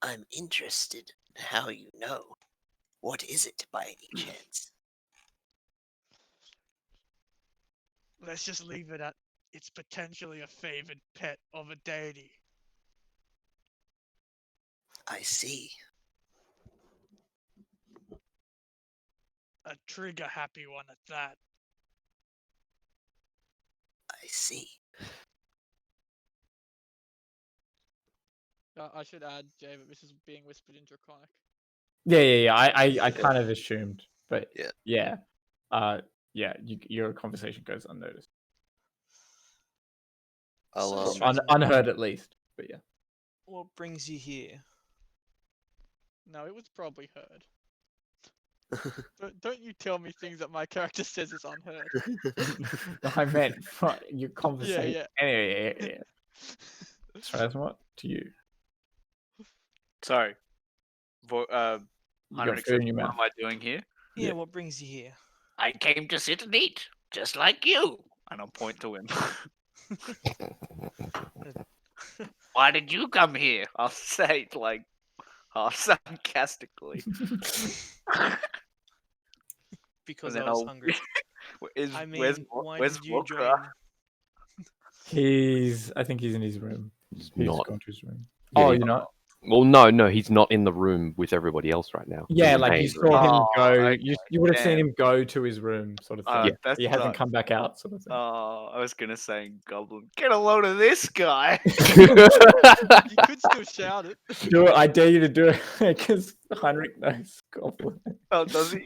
I'm interested in how you know. What is it by any chance? Let's just leave it at it's potentially a favored pet of a deity. I see. A trigger happy one at that. I see. I should add, Jay, but this is being whispered in Draconic. Yeah. I kind of assumed, but Yeah. yeah. Yeah. Your conversation goes unnoticed, I'll So unheard at least. But yeah. What brings you here? No, it was probably heard. Don't you tell me things that my character says is unheard. I meant your conversation. Yeah. Anyway, yeah. Strasmont, to you. Sorry. You got Heinrich food said, in your what mouth. am I doing here? Yeah, Yeah. what brings you here? I came to sit and eat, just like you. And I'll point to him. Why did you come here? I'll say it like half sarcastically. Because And I then was I'll. hungry. Is, I where's mean, why where's did you Volkra? He's. I think he's in his room. He's He's not. gone to his room. Yeah, Oh, he- you're not. Well, no, he's not in the room with everybody else right now. He's Yeah, in like you Hayden's saw room. him Oh, go. okay, You would have seen damn. him go to his room, sort of thing. Yeah. That He hasn't sucks. come back out, sort of thing. Oh, I was gonna say Goblin. Get a load of this guy. You could still shout it. Do it. I dare you to do it because Heinrich knows Goblin. Oh, does he?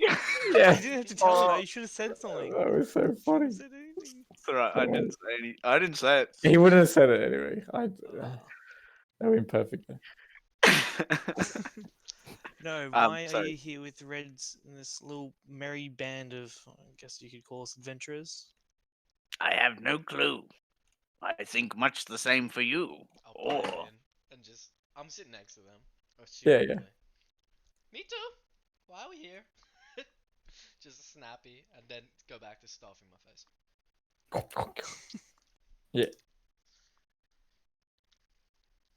Yeah. You didn't have to tell me Oh. that. You should have said something. That was so funny. You said anything. It's alright. I didn't say any. I didn't say it. He wouldn't have said it anyway. That went perfectly. No, why are sorry. you here with Reds and this little merry band of, I guess you could call us adventurers? I have no clue. I think much the same for you. I'll pop Or in and just I'm sitting next to them. Yeah. Me too. Why are we here? Just snappy and then go back to stuffing my face. Yeah.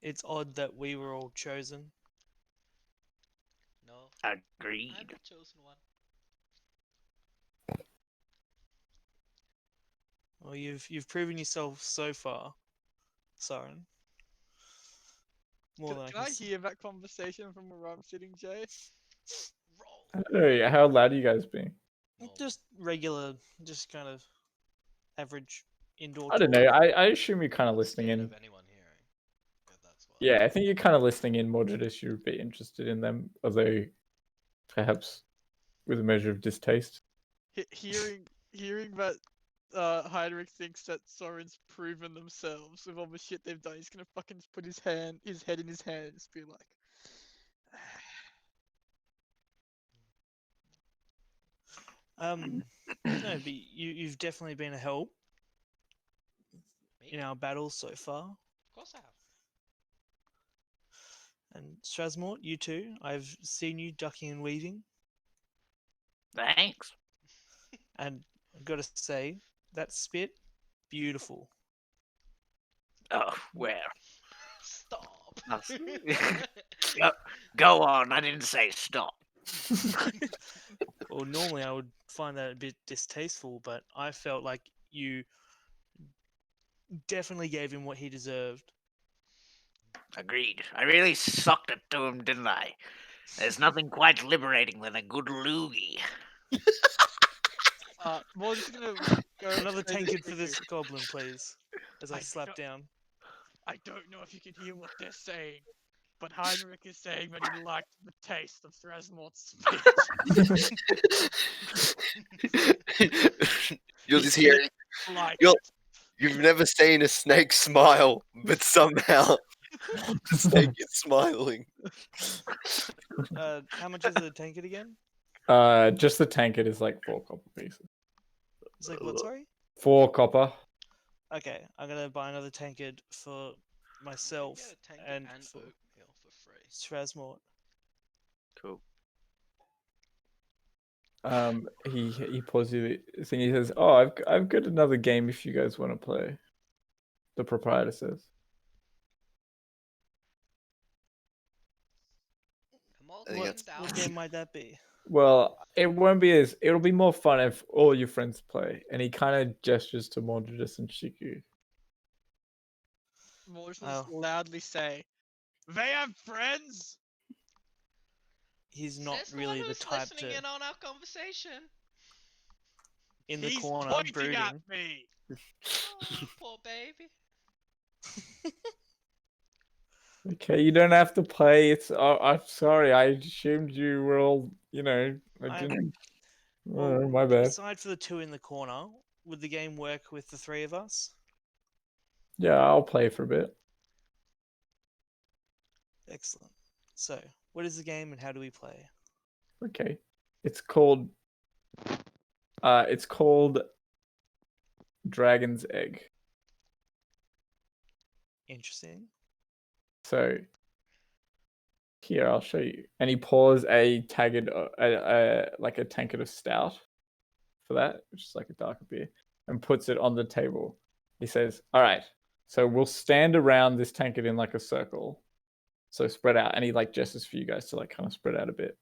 It's odd that we were all chosen. No, I'm agreed. the chosen one. Well, you've proven yourself so far, Soren. More than Can I hear that conversation from where I'm sitting, Jay? Roll. I don't know. How loud are you guys being? Just regular, just kind of average indoor. I don't talk. know. I assume you're kind of listening Scared in. of anyone hearing. That's why. Yeah, I think you're kind of listening in more to this. You'd be interested in them, although perhaps with a measure of distaste. Hearing that Heinrich thinks that Soren's proven themselves with all the shit they've done, he's gonna fucking put his head in his hand and just be like, No, but you've definitely been a help Me? in our battles so far. Of course I have. And Strasmort, you too. I've seen you ducking and weaving, Thanks. and I've got to say that spit, beautiful. Oh, where? Stop. Go on. I didn't say stop. Well, normally I would find that a bit distasteful, but I felt like you definitely gave him what he deserved. Agreed. I really sucked it to him, didn't I? There's nothing quite liberating than a good loogie. well, just gonna go Another say tankard for quickly. this goblin, please. As I I slap don't- down. I don't know if you can hear what they're saying, but Heinrich is saying that he liked the taste of Thrasmort's spit. You'll just hear it. Like You'll- it. You've never seen a snake smile, but somehow the snake is smiling. How much is a tankard again? Just the tankard is like 4 copper pieces. It's like what? Sorry. 4 copper. Okay, I'm gonna buy another tankard for myself Get a tankard and and for oatmeal for free. Strasmort. Cool. He pauses the thing. He says, "Oh, I've got another game if you guys want to play." The proprietor says. I'm all I think buttoned that's- down. What game might that be? Well, it won't be as. It'll be more fun if all your friends play. And he kind of gestures to Mordredus and Shiku. Morris will Oh. just loudly say, "They have friends." He's not Says the really one the who's type listening to in on our conversation. in the He's corner pointing brooding. at me. Oh, poor baby. Okay, you don't have to play. I'm sorry. I assumed you were all, I didn't. Well, My bad. aside for the two in the corner, would the game work with the three of us? Yeah, I'll play for a bit. Excellent. So, what is the game and how do we play? Okay. It's called Dragon's Egg. Interesting. So here I'll show you. And he pours a tankard, like a tankard of stout for that, which is like a darker beer, and puts it on the table. He says, "All right, so we'll stand around this tankard in like a circle, so spread out." And he like gestures for you guys to like kind of spread out a bit.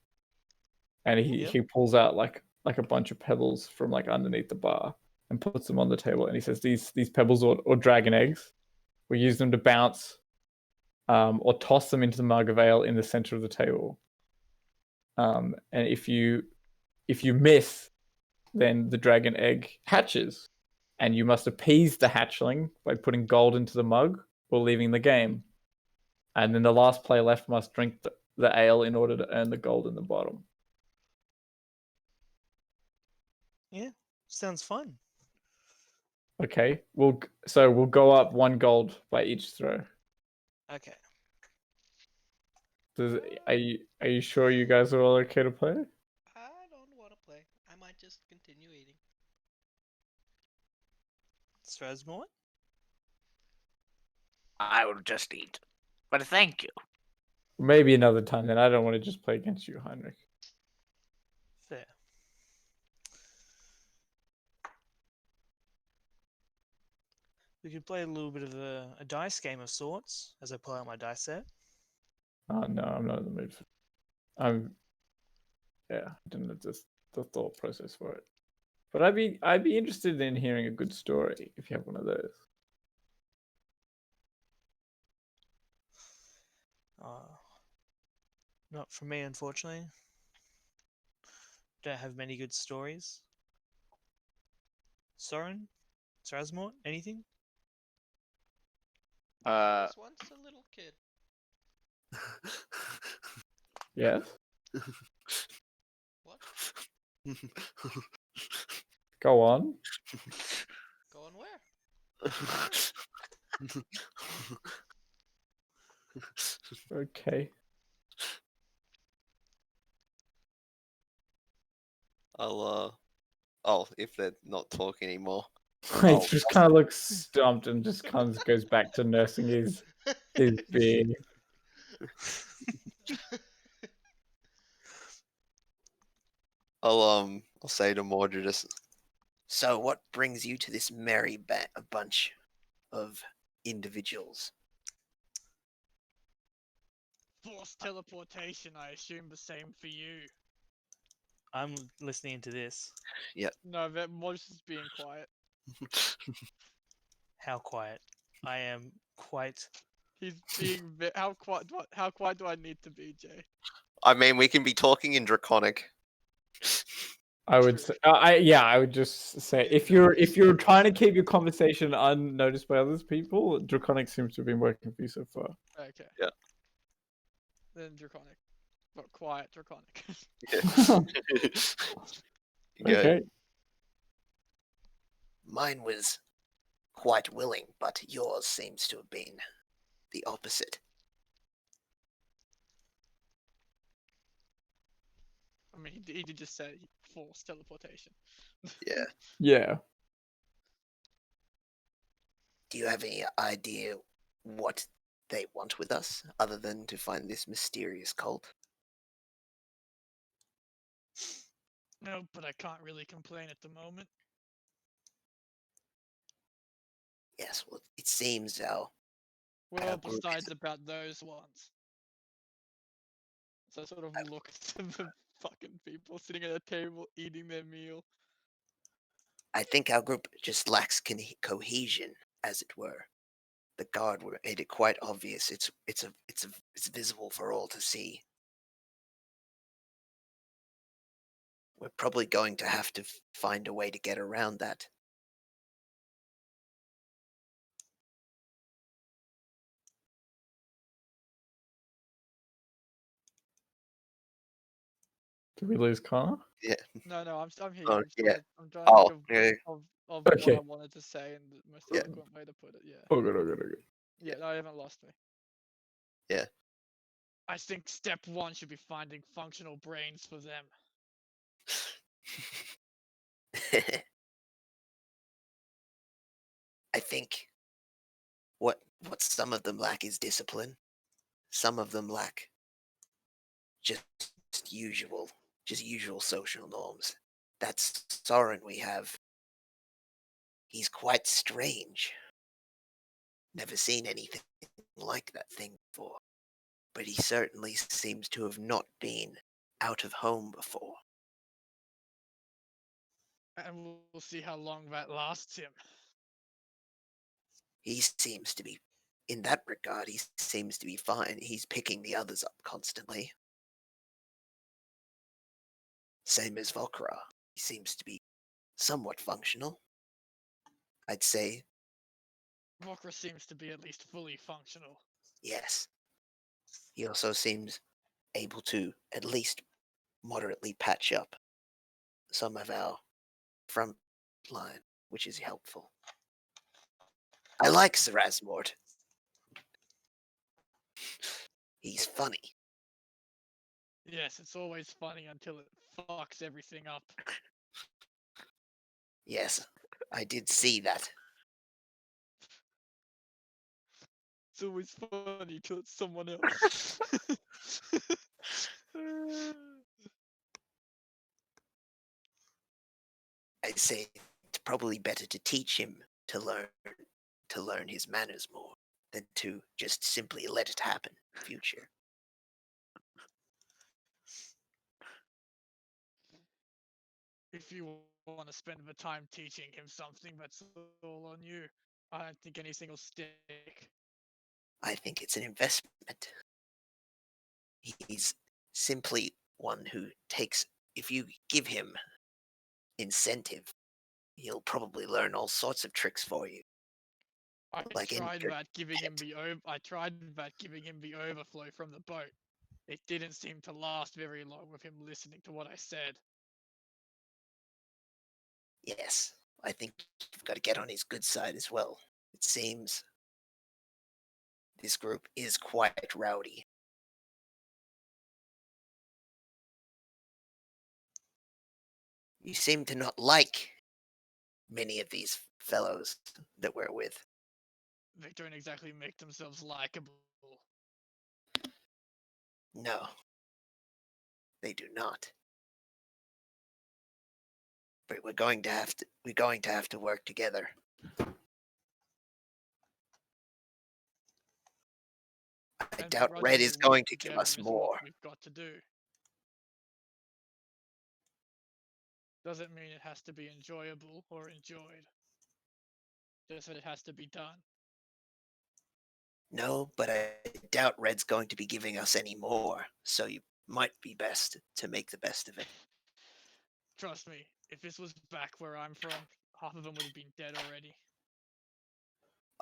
And he pulls out like a bunch of pebbles from like underneath the bar and puts them on the table. And he says, "These pebbles or dragon eggs, we use them to bounce." Or toss them into the mug of ale in the center of the table. And if you miss, then the dragon egg hatches, and you must appease the hatchling by putting gold into the mug or leaving the game. And then the last player left must drink the ale in order to earn the gold in the bottom. Yeah, sounds fun. Okay, we'll go up 1 gold by each throw. Okay. Are you sure you guys are all okay to play? I don't want to play. I might just continue eating. Strasmore? I will just eat. But thank you. Maybe another time. Then I don't want to just play against you, Heinrich. Fair. We could play a little bit of a dice game of sorts as I pull out my dice set. Oh no, I'm not in the mood for. Yeah, I didn't have the thought process for it. But I'd be interested in hearing a good story if you have one of those. Not for me, unfortunately. Don't have many good stories. Soren? Strasmore? Anything? I was once a little kid. Yes. What? Go on. Going where? Okay. If they're not talking anymore. He just kind of looks stumped and just kind of goes back to nursing his beer. I'll say to Mordred, so what brings you to this merry bunch of individuals? Force teleportation, I assume the same for you. I'm listening to this. No, that Moj is being quiet. How quiet? I am quite. He's being how quiet do I need to be, Jay? I mean, we can be talking in Draconic. I would say, I would just say if you're trying to keep your conversation unnoticed by other people, Draconic seems to have been working for you so far. Okay. Yeah. Then Draconic. But quiet Draconic. Okay. Mine was quite willing, but yours seems to have been the opposite. I mean, he did just say force teleportation. Yeah. Yeah. Do you have any idea what they want with us, other than to find this mysterious cult? No, but I can't really complain at the moment. Yes, well, it seems so. Well, group is- besides about those ones. So I sort of look to the fucking people sitting at a table eating their meal. I think our group just lacks cohesion, as it were. The guard made it quite obvious. It's visible for all to see. We're probably going to have to find a way to get around that. Did we lose Connor? No, I'm here. Oh, I'm, yeah. I'm trying to Oh, think yeah. of what Okay. I wanted to say and the most Yeah. eloquent way to put it. Yeah. Oh, good, oh, good, oh, good. Yeah, no, I haven't lost me. Yeah. I think step one should be finding functional brains for them. I think what some of them lack is discipline. Some of them lack just usual social norms. That's Soren we have. He's quite strange. Never seen anything like that thing before. But he certainly seems to have not been out of home before. And we'll see how long that lasts him. He seems to be, in that regard, he seems to be fine. He's picking the others up constantly. Same as Volkra. He seems to be somewhat functional. I'd say Vokra seems to be at least fully functional. yes. He also seems able to at least moderately patch up some of our front line, which is helpful. I like Sarasmort. He's funny. Yes, it's always funny until it fucks everything up. Yes, I did see that. It's always funny till it's someone else. I'd say it's probably better to teach him to learn his manners more than to just simply let it happen in the future. If you want to spend the time teaching him something, that's all on you. I don't think anything will stick. I think it's an investment. He's simply one who takes, if you give him incentive, he'll probably learn all sorts of tricks for you. I Like any tried good that giving him pet. I tried that giving him the overflow from the boat. It didn't seem to last very long with him listening to what I said. Yes, I think you've got to get on his good side as well. It seems this group is quite rowdy. You seem to not like many of these fellows that we're with. They don't exactly make themselves likable. No, they do not. But we're going to have to work together. I And doubt grudging Red your is work going to give together us is more. what we've got to do. Doesn't mean it has to be enjoyable or enjoyed. Just that it has to be done. No, but I doubt Red's going to be giving us any more, so you might be best to make the best of it. Trust me, if this was back where I'm from, half of them would have been dead already.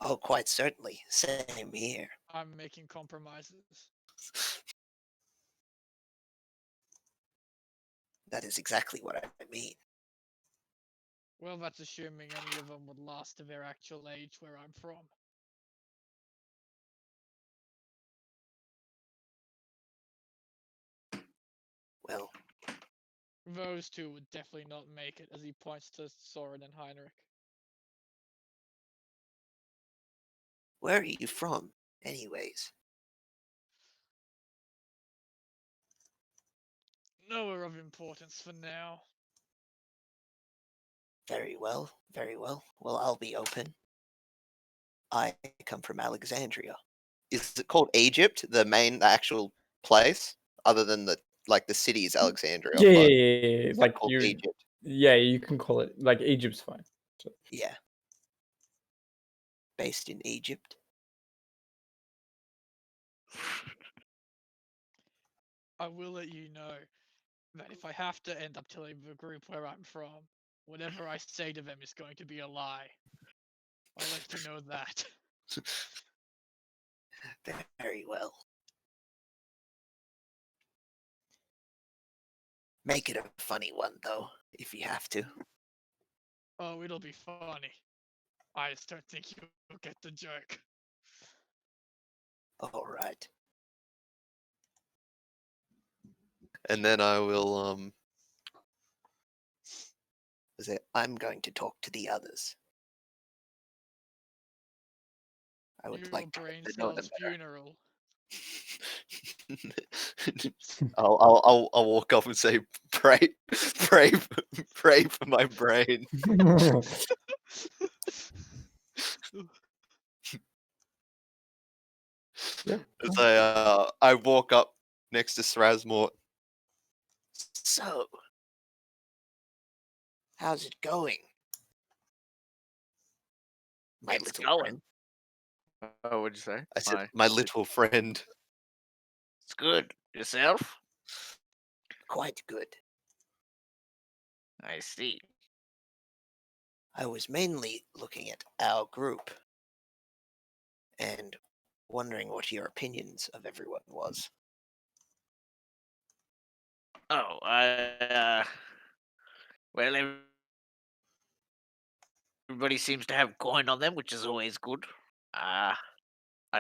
Oh, quite certainly. Same here. I'm making compromises. That is exactly what I mean. Well, that's assuming any of them would last to their actual age where I'm from. Well, Those two would definitely not make it, as he points to Soren and Heinrich. where are you from, anyways? Nowhere of importance for now. Very well, very well. Well, I'll be open. I come from Alexandria. Is it called Egypt, the actual place, other than the city is Alexandria? Yeah, but yeah. it's Like called you. Egypt. Yeah, you can call it like Egypt's fine. So, Yeah. Based in Egypt. I will let you know that if I have to end up telling the group where I'm from, whatever I say to them is going to be a lie. I'll let you know that. Very well. Make it a funny one, though, if you have to. Oh, it'll be funny. I just don't think you'll get the joke. All right. And then I will say, I'm going to talk to the others. I would Your like to brain get to know them cells funeral. better. I'll walk up and say, pray for my brain. Yeah, As cool. I walk up next to Srasmort. So, how's it going? My It's little going. friend. Oh, what'd you say? I said, my little friend. It's good. Yourself? Quite good. I see. I was mainly looking at our group and wondering what your opinions of everyone was. Oh, well, everybody seems to have coin on them, which is always good. I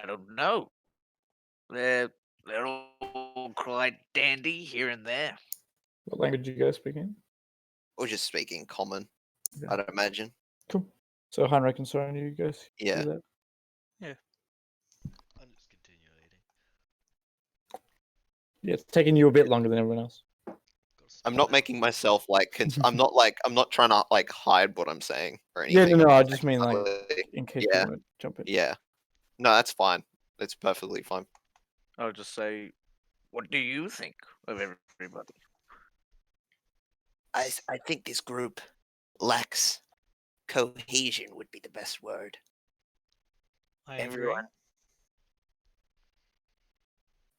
don't know. They're all quite dandy here and there. What language you guys speaking? Or just speaking common, Yeah. I'd imagine. Cool. So Heinrich and Soren, you guys Yeah. do that? I'm just continuing. Yeah, it's taking you a bit longer than everyone else. I'm not making myself I'm not trying to like hide what I'm saying or Yeah, anything. no, I I'm just saying mean like clearly. in case Yeah. you want to jump in. Yeah. No, that's fine. It's perfectly fine. I'll just say, What do you think of everybody? I think this group lacks cohesion would be the best word. I Everyone. agree.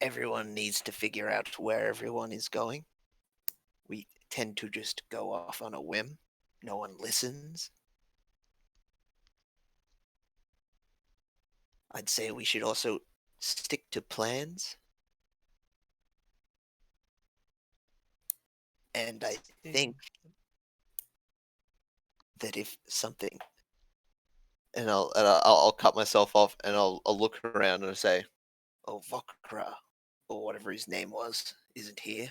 Everyone needs to figure out where everyone is going. We tend to just go off on a whim. No one listens. I'd say we should also stick to plans. And I think that if something, and I'll cut myself off and I'll look around and I'll say, oh, Vokra, or whatever his name was, isn't here.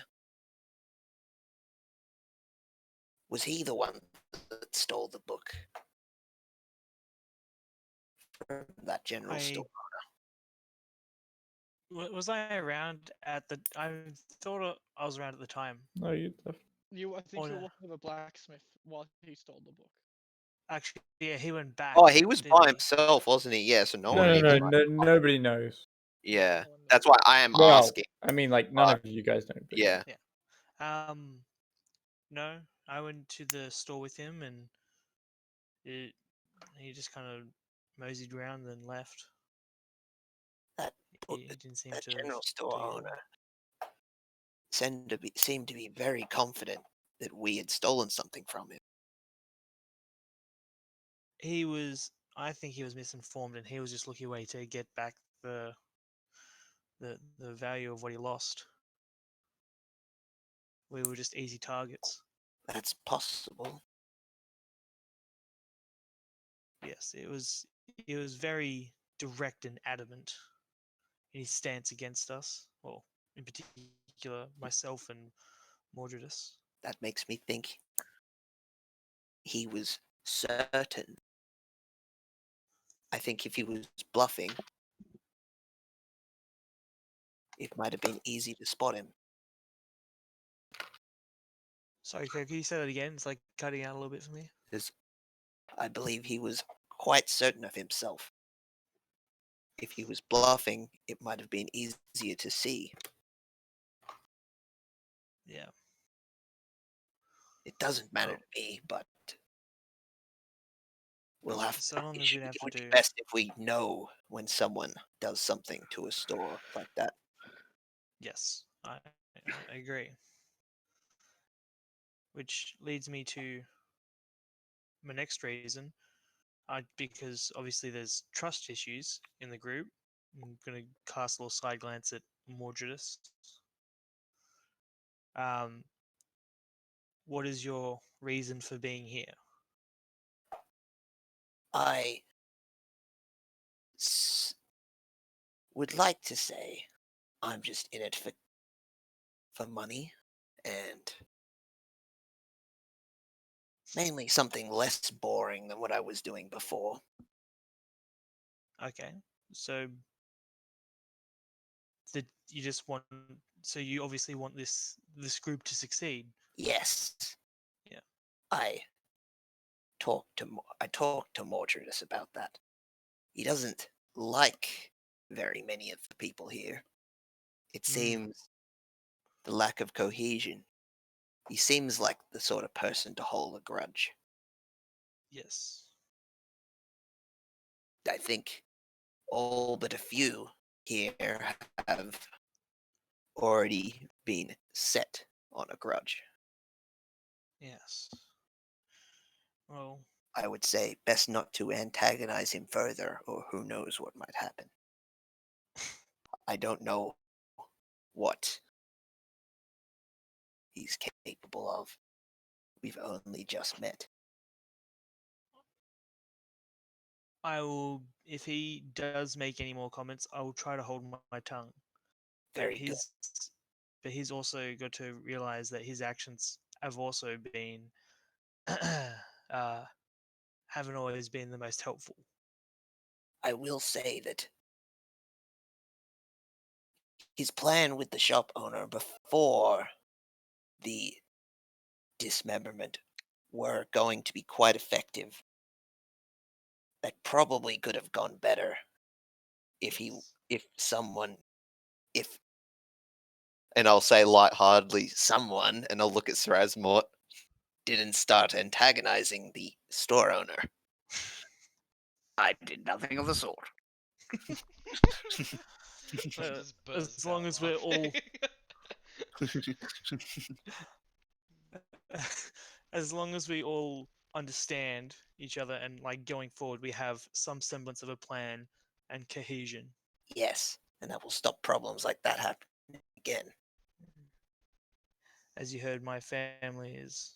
Was he the one that stole the book from that general store? Was I around at the? I thought I was around at the time. No, you left. I think Oh, you were no. walking with a blacksmith while he stole the book. Actually, yeah, he went back. Oh, he was didn't by he? himself, wasn't he? Yeah, so no No, one no, even. no, nobody knows. Yeah, No one that's why I am Well, asking. I mean, like none But- of you guys know. But Yeah, No, I went to the store with him, and he just kind of moseyed around and left. that He didn't seem that to general store do anything. owner seemed to be very confident that we had stolen something from him. He was. I think he was misinformed, and he was just looking away to get back the value of what he lost. We were just easy targets. That's possible. Yes, it was. He was very direct and adamant in his stance against us. Well, in particular, myself and Mordredus. That makes me think he was certain. I think if he was bluffing, it might have been easy to spot him. Sorry, can you say that again? It's like cutting out a little bit for me. Because I believe he was quite certain of himself. If he was bluffing, it might have been easier to see. Yeah. It doesn't matter to me, but we'll have So to. long It, as we have it to would be do. best if we know when someone does something to a store like that. Yes, I agree. Which leads me to my next reason. Because obviously there's trust issues in the group. I'm going to cast a little side glance at Mordredus. what is your reason for being here? I would like to say I'm just in it for money and mainly something less boring than what I was doing before. Okay, so that you just want, so you obviously want this group to succeed. Yes. Yeah. I I talked to Mordredus about that. He doesn't like very many of the people here. It seems the lack of cohesion. He seems like the sort of person to hold a grudge. Yes. I think all but a few here have already been set on a grudge. Yes. Well, I would say best not to antagonize him further, or who knows what might happen. I don't know what he's capable of. We've only just met. I will, if he does make any more comments, I will try to hold my tongue. But Very good. he's also got to realize that his actions have also been haven't always been the most helpful. I will say that his plan with the shop owner before the dismemberment were going to be quite effective. That probably could have gone better if someone, if, and I'll say lightheartedly, someone, and I'll look at Sarasmort, didn't start antagonizing the store owner. I did nothing of the sort. Just As bursts long out as we're all laughing. as long as we all understand each other and like going forward we have some semblance of a plan and cohesion. Yes, and that will stop problems like that happening again. As you heard, my family is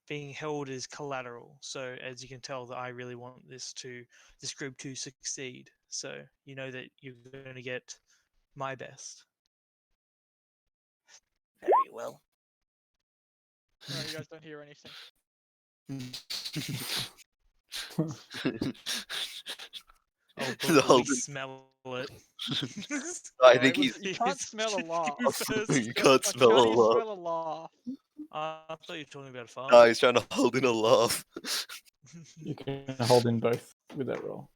being held as collateral. So as you can tell, that I really want this group to succeed. So you know that you're going to get my best. Very well. No, you guys don't hear anything. Oh, The but whole we smell it. I Yeah, think you can't smell a laugh. You first. you can't I smell can't a even lot. smell a laugh. I thought you were talking about a fart. No, he's trying to hold in a laugh. You can hold in both with that roll.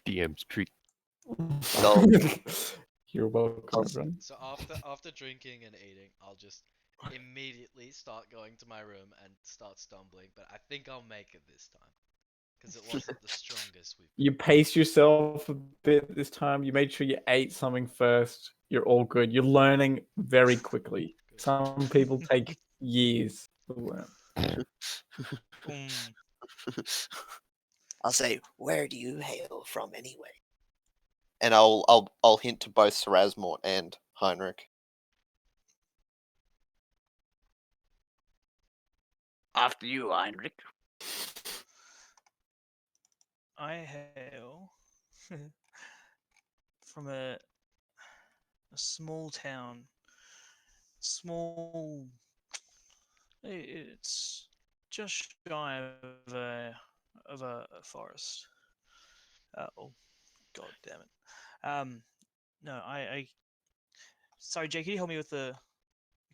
DM's treat. So- You're welcome, everyone. So after drinking and eating, I'll just immediately start going to my room and start stumbling. But I think I'll make it this time because it wasn't the strongest we've. You paced yourself a bit this time. You made sure you ate something first. You're all good. You're learning very quickly. Good. Some people take years to learn. Mm. I'll say, where do you hail from anyway? And I'll hint to both Sarasmort and Heinrich. After you, Heinrich. I hail from a small town. Small. It's just shy of a forest. Oh, god damn it. No, I. Sorry, Jake. Can you help me with the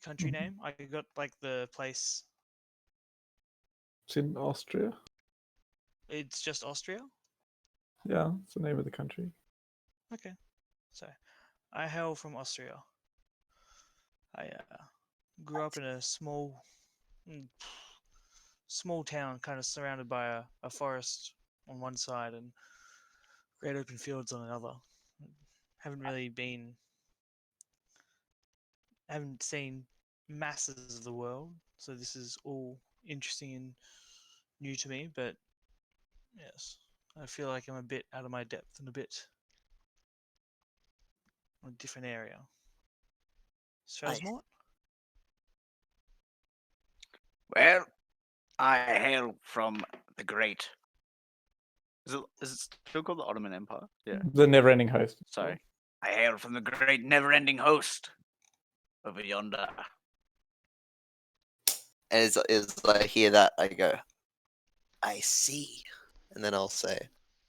country name? I got like the place. It's in Austria. It's just Austria. Yeah, it's the name of the country. Okay, so I hail from Austria. I grew up in a small town, kind of surrounded by a forest on one side and great open fields on another. Haven't really been, haven't seen masses of the world, so this is all interesting and new to me. But yes, I feel like I'm a bit out of my depth and a bit a different area. Strasmore? Well, I hail from the great. Is it still called the Ottoman Empire? Yeah. The never-ending host. it's Sorry. I hail from the great never-ending host over yonder. As I hear that, I go, I see. And then I'll say,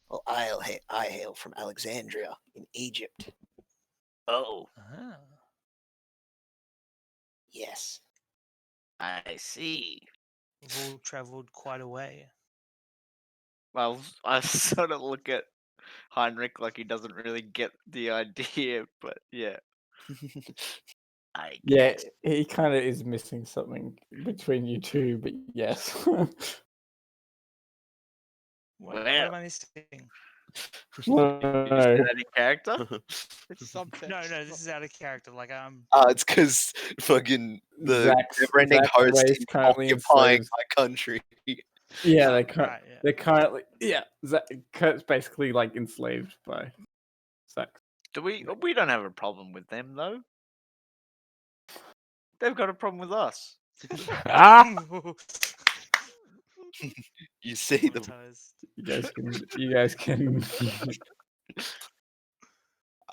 well, I hail from Alexandria in Egypt. Oh, Ah. Yes. I see. We've all travelled quite a way. Well, I sort of look at Heinrich like he doesn't really get the idea, but yeah. I Yeah, guess. he kind of is missing something between you two, but yes. What Well, am I missing? No, You just no. said that in character? It's subtext. No, it's this is out of character. Like It's because fucking the Zach's never-ending host race is currently occupying enslaves. my country. Yeah, Oh, they right, yeah. they're currently Kurt's basically like enslaved by Zach. We don't have a problem with them though. They've got a problem with us. You see them. Traumatized. You guys can.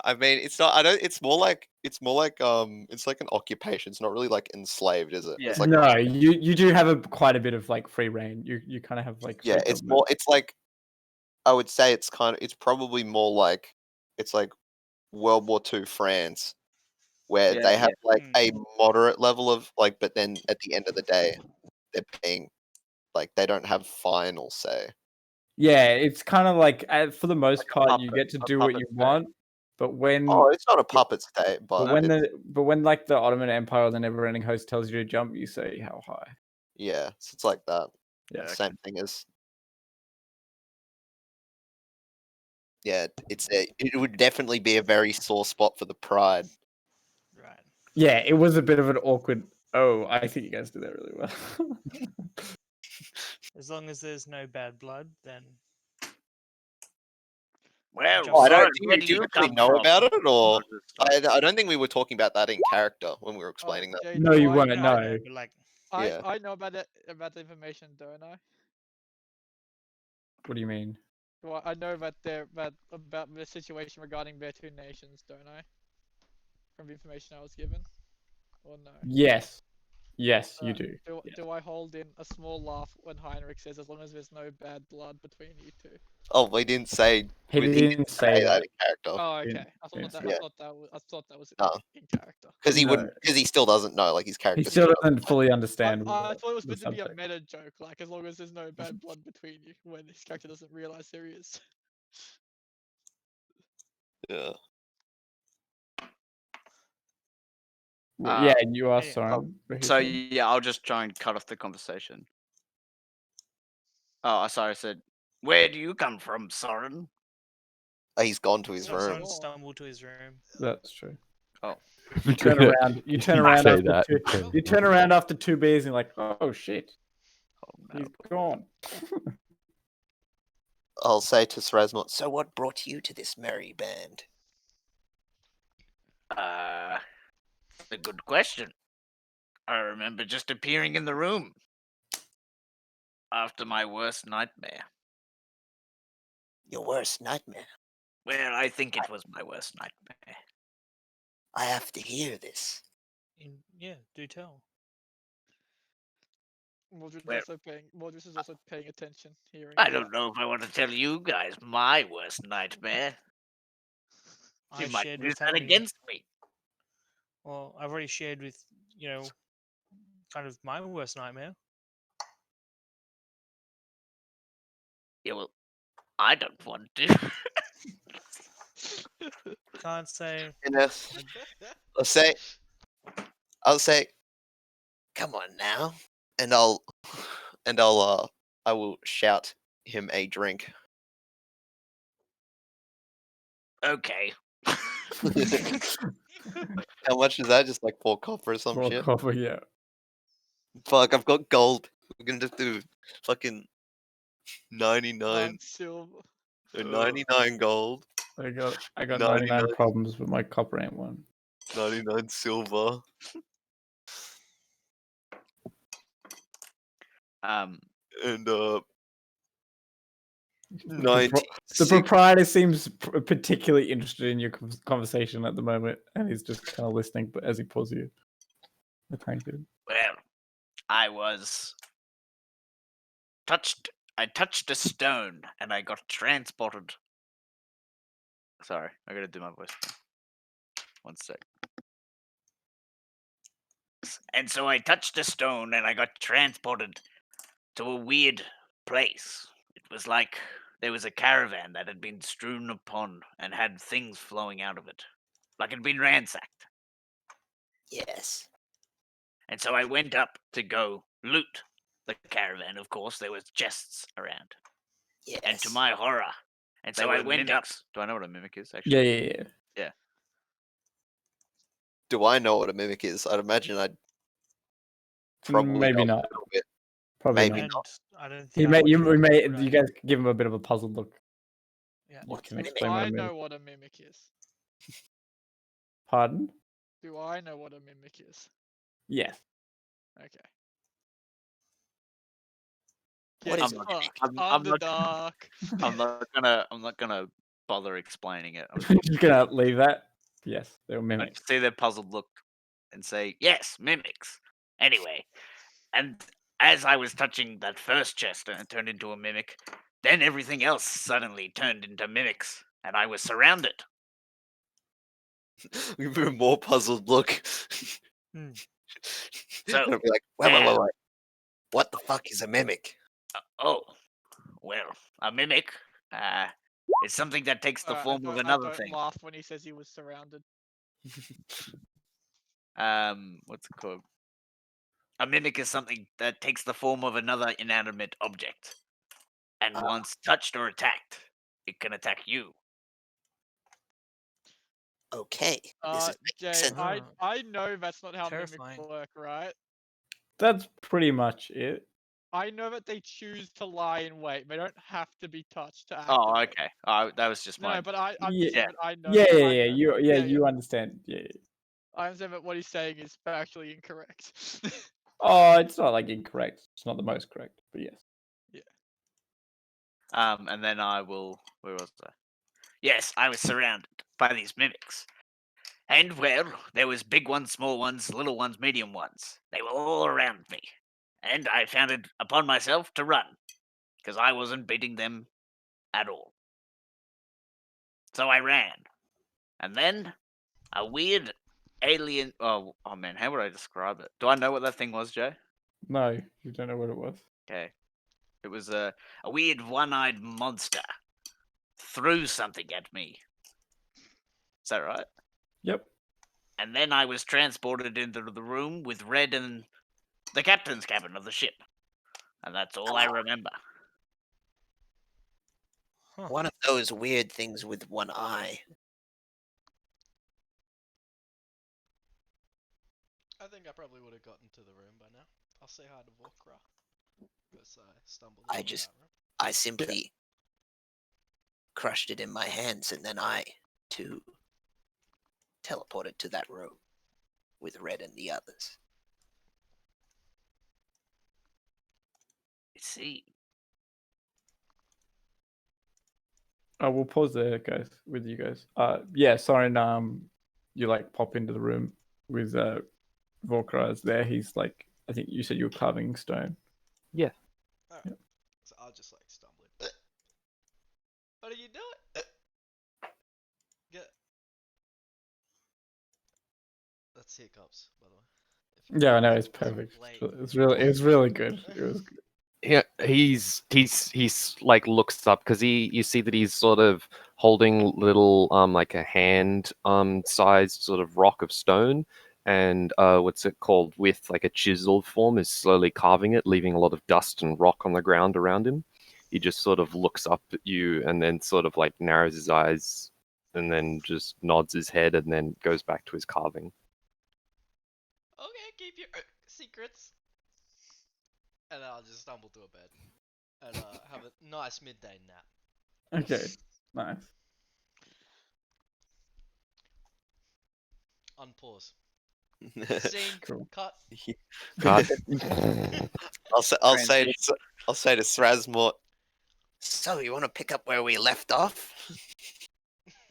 I mean, it's not. I don't. It's more like. It's like an occupation. It's not really like enslaved, is it? Yeah. It's like No, you do have quite a bit of like free reign. You kind of have like yeah. state It's government. more. It's like. I would say it's kind of. It's probably more like. It's like World War II France, where Yeah, they have yeah. like a moderate level of like, but then at the end of the day, they're being like they don't have final say. Yeah, it's kind of like for the most Like a part, you puppet- get to a do what puppet you state. want, but when Oh, it's not a puppet state, but but when like the Ottoman Empire or the Never-Ending Host tells you to jump, you say how high. yeah, so it's like that. Yeah, Same thing as. Yeah, it would definitely be a very sore spot for the pride. Right. Yeah, it was a bit of an awkward. Oh, I think you guys did that really well. As long as there's no bad blood, then Well, Oh, I don't. Soren, Do where you, do do you you actually come know from? about it, or Just stuff. I don't think we were talking about that in character when we were explaining that. Jay, No, do you I weren't. know- no, I No. know, but like Yeah. I know about it about the information, don't I? What do you mean? Well, I know about about the situation regarding their two nations, don't I? From the information I was given, or no? Yes, yes, you do. Yeah. Do I hold in a small laugh when Heinrich says, "As long as there's no bad blood between you two"? Oh, we didn't say. He didn't say that. in character Oh, Didn't- okay. I didn't thought say that. that. I thought that was No. in character. because he No. wouldn't. Because he still doesn't know. Like his He character still doesn't. doesn't fully understand. I thought it was the meant to be a subtext. meta joke, like as long as there's no bad blood between you, when his character doesn't realize there is. Yeah. Yeah, and you are Yeah. Soren. So yeah, I'll just try and cut off the conversation. Oh, sorry, I said Where do you come from, Soren? He's gone to his so room. someone stumbled to his room. That's true. Oh. You turn around. You turn around Say after that. two. You turn around after 2 beers and you're like, oh shit, Oh no. he's gone. I'll say to Srasmot, so what brought you to this merry band? A good question. I remember just appearing in the room after my worst nightmare. Your worst nightmare. Well, I think it was my worst nightmare. I have to hear this. Yeah, do tell. Mordred Well- is also paying attention, hearing. I don't know if I want to tell you guys my worst nightmare. You I might shared use with that Tony. against me. Well, I've already shared with kind of my worst nightmare. Yeah, well, I don't want to. Can't say. Yes. I'll say, come on now, and I will shout him a drink. Okay. How much is that? Just like 4 copper or some More shit. copper, yeah. Fuck, I've got gold. We're gonna just do fucking 99, Nine silver. 99 gold. I got 99. 99 problems, but my copper ain't one. 99 silver. Um, And The 96. proprietor seems particularly interested in your conversation at the moment, and he's just kind of listening. But as he pulls you, thank you. Well, I was touched. I touched a stone and I got transported. sorry, I gotta do my voice. One sec. And so I touched a stone and I got transported to a weird place. It was like there was a caravan that had been strewn upon and had things flowing out of it, like it had been ransacked. Yes. And so I went up to go loot the caravan. Of course, there was chests around. Yes. And to my horror, and so I went up. Do I know what a mimic is? Yeah, Actually, yeah. Do I know what a mimic is? I'd imagine I'd probably Maybe know not. a little bit. Probably Maybe not. not. I don't He think may, I you, would we may, right. you guys give him a bit of a puzzled look. Yeah. You What's can a mimic? explain what I a know mimic. what a mimic is. Pardon? Do I know what a mimic is? Yes. Okay. What Get is a not- fucked. I'm not- Underdark. I'm not gonna bother explaining it. I'm Just gonna leave that. Yes, they were I mimics. just see their puzzled look and say, Yes, mimics. Anyway, and as I was touching that first chest and it turned into a mimic, then everything else suddenly turned into mimics, and I was surrounded. Even more puzzled look. Hmm. So, They'll be like, wait. What the fuck is a mimic? Oh, well, a mimic is something that takes the Alright, form of I another don't thing. laugh when he says he was surrounded. what's it called? A mimic is something that takes the form of another inanimate object, and once touched or attacked, it can attack you. Okay. This is making Jay, sense. I know that's not how Terrifying. mimics work, right? That's pretty much it. I know that they choose to lie in wait. They don't have to be touched to Oh, activate. okay. That was just No, my. but I'm Yeah. saying that I know. Yeah, I yeah, know. yeah. You understand. Yeah. I'm saying that what he's saying is factually incorrect. Oh, it's not like incorrect. It's not the most correct, but yes. And then I will. Where was I? Yes, I was surrounded by these mimics. And, well, there was big ones, small ones, little ones, medium ones. They were all around me. And I found it upon myself to run, because I wasn't beating them at all. So I ran. And then a weird alien. Oh man, how would I describe it? Do I know what that thing was, Jay? No, you don't know what it was. Okay. It was A weird one-eyed monster threw something at me. Is that right? Yep. And then I was transported into the room with Red and the captain's cabin of the ship. And that's all I remember. Huh. One of those weird things with one eye. I think I probably would have gotten to the room by now. I'll say hi to Vorkra. Because I stumbled I into just- that room. I simply crushed it in my hands, and then I, too, teleported to that room with Red and the others. I see. Oh, we'll pause there, guys, with you guys. Yeah, Soren, you like pop into the room with Volkraz there. He's like, I think you said you were carving stone. Alright. Yep. So I'll just like stumble in. What are you doing? Get. That's hiccups, by the way. If you Yeah, I want know to it's listen perfect. later. It's really good. It was good. Yeah, he's like looks up because you see that he's sort of holding little like a hand sized sort of rock of stone, and what's it called, with like a chiseled form, is slowly carving it, leaving a lot of dust and rock on the ground around him. He just sort of looks up at you and then sort of like narrows his eyes and then just nods his head and then goes back to his carving. Okay, keep your secrets. And then I'll just stumble to a bed and have a nice midday nap. Okay, nice. Unpause. Scene. Cool. Cut. Cut. I'll say to Thrasmort. So you want to pick up where we left off?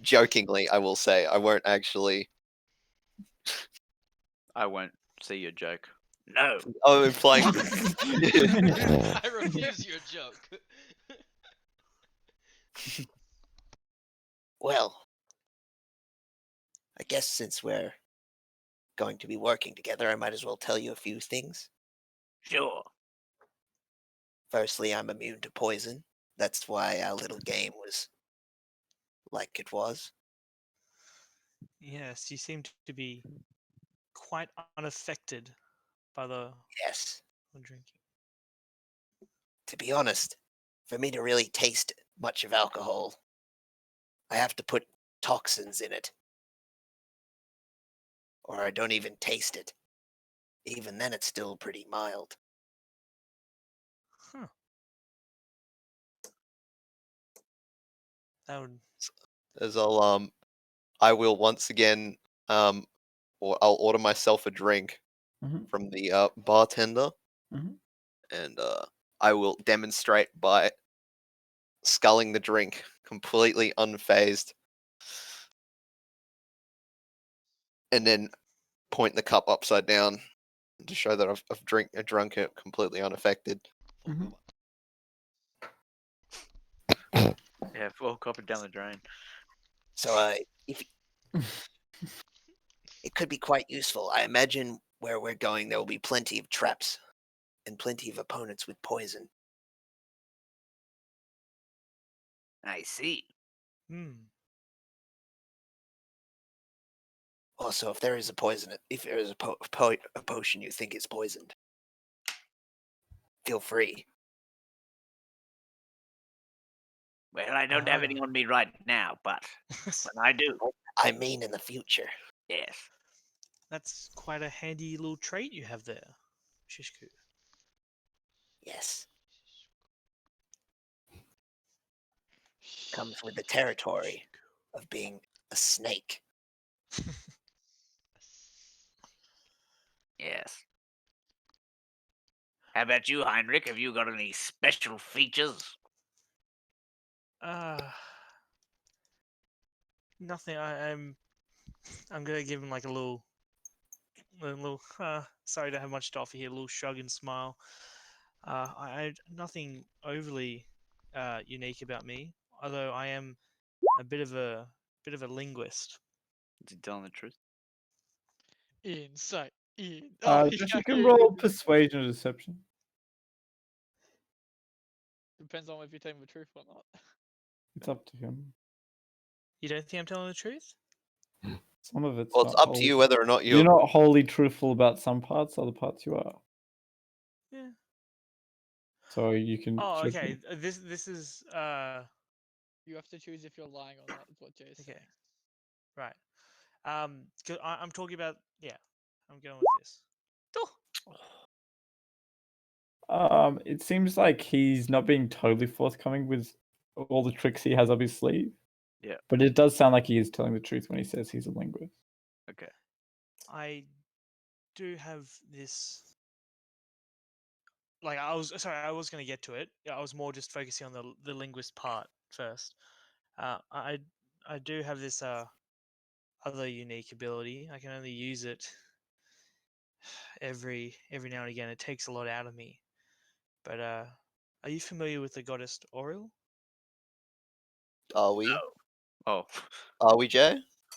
Jokingly, I will say. I won't actually. I won't see your joke. No. Oh, implying. I refuse your joke. Well, I guess since we're going to be working together, I might as well tell you a few things. Sure. Firstly, I'm immune to poison. That's why our little game was like it was. Yes, you seem to be quite unaffected by the Yes. drinking. To be honest, for me to really taste much of alcohol, I have to put toxins in it. Or I don't even taste it. Even then, it's still pretty mild. Huh. That would. As I will once again, or I'll order myself a drink Mhm. from the bartender, Mhm. and I will demonstrate by sculling the drink, completely unfazed, and then point the cup upside down to show that I've drunk it completely unaffected. Mhm. Yeah, full copper down the drain. So if it could be quite useful. I imagine where we're going, there will be plenty of traps and plenty of opponents with poison. I see. Hmm. Also, if there is a potion you think is poisoned, feel free. Well, I don't have any on me right now, but when I do, I mean, in the future. yes. That's quite a handy little trait you have there, Shishku. Yes. Comes with the territory of being a snake. Yes. How about you, Heinrich? Have you got any special features? Nothing. I'm gonna give him like a little. Sorry to have much to offer here. A little shrug and smile. Nothing overly unique about me, although I am a bit of a linguist. Is he telling the truth? Insight. Oh, Just yeah, you can yeah, roll yeah. persuasion or deception. Depends on if you're telling the truth or not. It's up to him. You don't think I'm telling the truth? Some of it's Well, not it's up to you whether or not you're not wholly truthful about some parts. Other parts you are. Yeah. So you can. Oh, check okay. it. This is You have to choose if you're lying or not. Is what Jay's saying. okay. Right. 'Cause I'm talking about. Yeah. I'm going with this. It seems like he's not being totally forthcoming with all the tricks he has up his sleeve. Yeah. But it does sound like he is telling the truth when he says he's a linguist. Okay. I do have this. Like I was going to get to it. I was more just focusing on the linguist part first. I do have this other unique ability. I can only use it every now and again. It takes a lot out of me. But are you familiar with the goddess Oriel? Are we? Oh, Are we, Jay?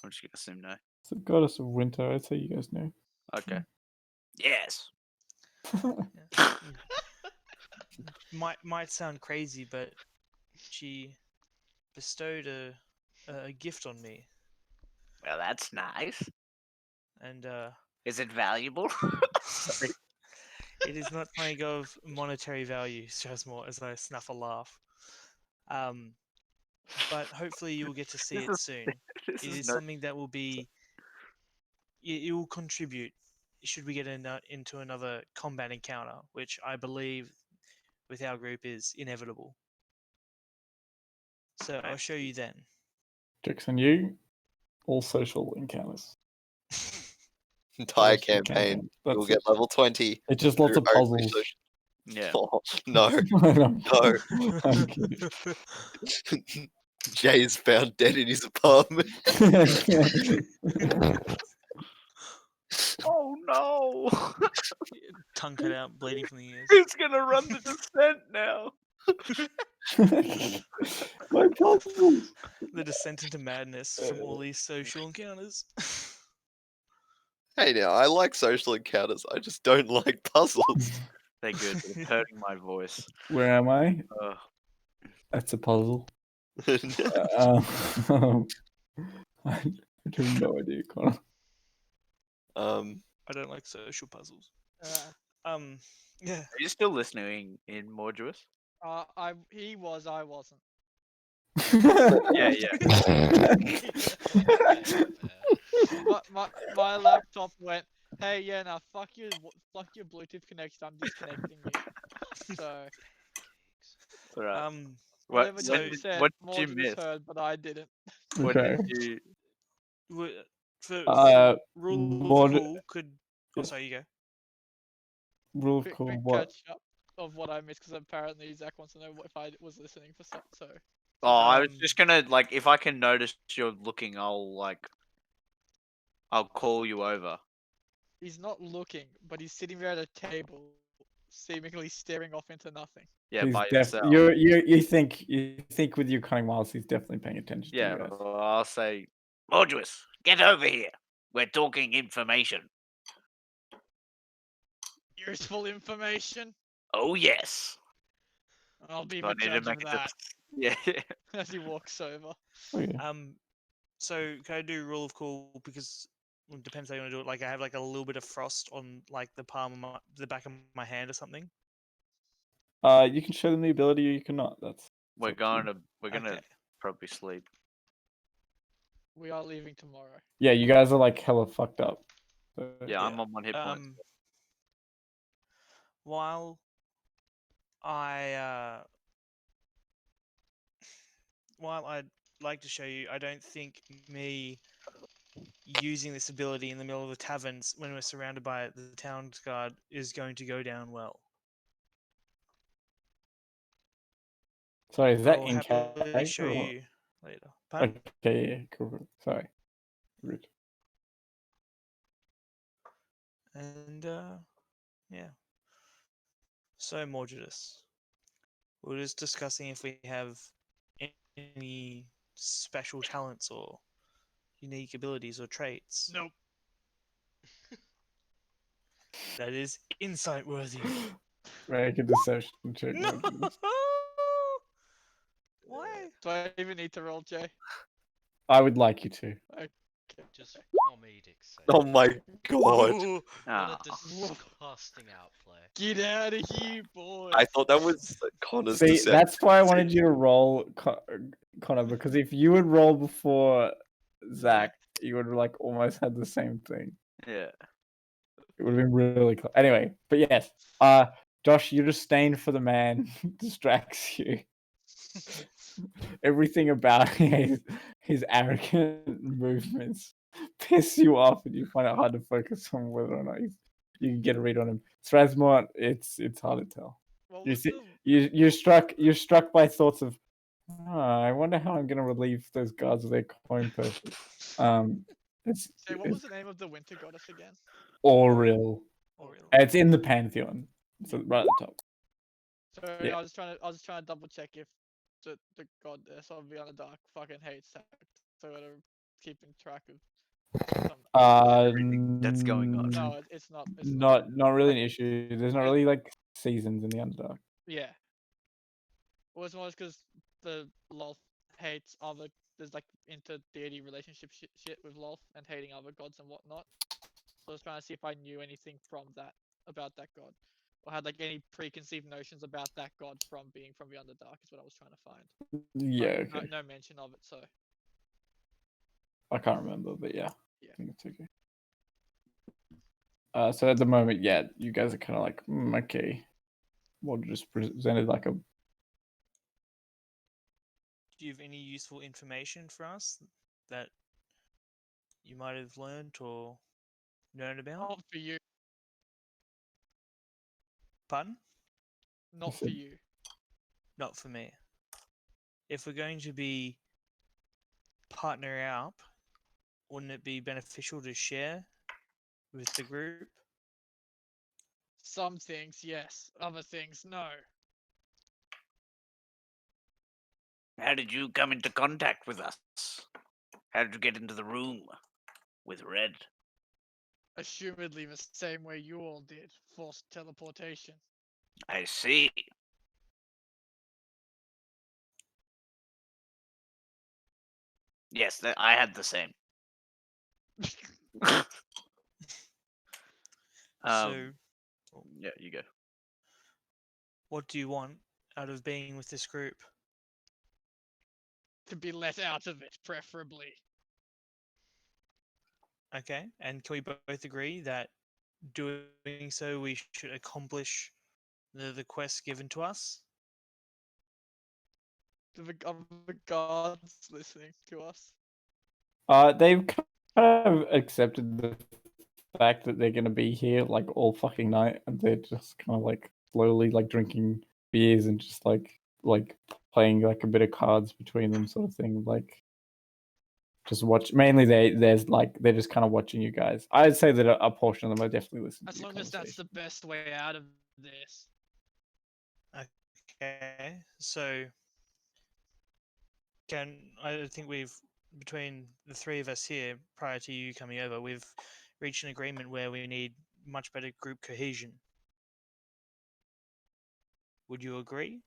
I'm just gonna assume no. It's the goddess of winter. I'd say you guys know. Okay. Yes. Might sound crazy, but she bestowed a gift on me, Well, that's nice. and Is it valuable? it is not something of monetary value, Strasmore, as I snuff a laugh. But hopefully you'll get to see This it is- soon. This It is is no. something that will be. It will contribute should we get into another combat encounter, which I believe with our group is inevitable. So I'll show you then. Jokes on you. All social encounters. Entire Yes, you can. campaign. You'll That's get it. level 20. It's just lots through of only puzzles. social- Yeah. Oh, no. No. No. I'm kidding. Jay is found dead in his apartment. Oh no! Tongue cut out, bleeding from the ears. Who's gonna run the descent now? My puzzles. The descent into madness from all these social encounters. Hey now, I like social encounters. I just don't like puzzles. They're good, but it's hurting my voice. Where am I? Ugh. That's a puzzle. I have no idea, Connor. I don't like social puzzles. Uh, Yeah. Are you still listening in Morduous? he was, I wasn't. Yeah, yeah. My laptop went, hey, yeah, now fuck your Bluetooth connection. I'm disconnecting you. So Alright. What, whatever what, you did, said, what did you Mordred miss? heard, but I didn't. What Okay. did you? For rule Mod- of cool could. Oh, sorry, you go. Rule of Quick, cool. quick What? catch up of what I missed because apparently Zach wants to know if I was listening for some. So Oh, I was Um, just gonna like if I can notice you're looking, I'll call you over. he's not looking, but he's sitting there at a table, seemingly staring off into nothing. Yeah, He's by def- yourself. you think with your cunning miles, he's definitely paying attention to Yeah, you guys. well, I'll say Morduous, get over here. We're talking information. Useful information. Oh, yes. I'll be I the need to judge make of a that. Yeah. As he walks over. Oh, yeah. So can I do rule of cool because it depends how you want to do it. Like I have like a little bit of frost on like the the back of my hand or something. You can show them the ability or you cannot. That's we're up to you. gonna Okay. probably sleep. We are leaving tomorrow. Yeah, you guys are like hella fucked up. So, Yeah, I'm on 1 hit point. While I'd like to show you, I don't think me using this ability in the middle of the taverns when we're surrounded by the town guard is going to go down well. Sorry, is that I'll in happily character? show or- you later. Pardon? Okay, yeah, cool. Sorry. Rude. And yeah. So Mordredus, we're just discussing if we have any special talents or unique abilities or traits. Nope. That is insight worthy. Make a deception check. No. Mordred. Why? Do I even need to roll, Jay? I would like you to. Okay. Just comedic sake. Oh my god. Ooh. What Ah. a disgusting outplay. Get out of here, boys. I thought that was Connor's See, deception. that's why I wanted you to roll, Connor, because if you would roll before Zach, you would like almost had the same thing. Yeah. It would have been really close. Anyway, but yes, Josh, your disdain for the man distracts you. Everything about his arrogant movements piss you off, and you find it hard to focus on whether or not you can get a read on him. Strasmont, it's hard to tell. What You was see, the- you're struck by thoughts of, I wonder how I'm gonna relieve those guards of their coin purses. It's Say, what was the name of the winter goddess again? Auril. Oriel. It's in the Pantheon, so right at the top. Sorry, Yeah. I was just trying to double check if the goddess of Beyond the Dark fucking hates that, so I'm keeping track of. Some... Everything that's going on. No, it's not. It's not. Not really an issue. There's not really like seasons in the Underdark. Yeah. Well, it's more because the Lolth hates other. There's like inter-deity relationship shit with Lolth and hating other gods and whatnot. So I was trying to see if I knew anything from that about that god, or had like any preconceived notions about that god from being from Beyond the Dark. Is what I was trying to find. Yeah, But okay. no mention of it. So I can't remember, but yeah, Yeah. I think it's okay. So at the moment, yeah, you guys are kind of like, okay. Well, just presented like a. Do you have any useful information for us that you might have learned or known about? Not for you. Pardon? Not for you. Not for me. If we're going to be partner up, wouldn't it be beneficial to share with the group? Some things, yes. Other things, no. How did you come into contact with us? How did you get into the room with Red? Assumedly the same way you all did. Forced teleportation. I see. Yes, I had the same. So, Yeah, you go. what do you want out of being with this group? To be let out of it, preferably. Okay, and can we both agree that doing so we should accomplish the quest given to us? Are the guards listening to us? They've kind of accepted the fact that they're gonna be here like all fucking night, and they're just kind of like slowly like drinking beers and just like playing like a bit of cards between them, sort of thing. Like just watch. Mainly, they're just kind of watching you guys. I'd say that a portion of them are definitely listening. As to your long as that's the conversation. best way out of this. Okay, so I think we've, between the three of us here, prior to you coming over, we've reached an agreement where we need much better group cohesion. Would you agree?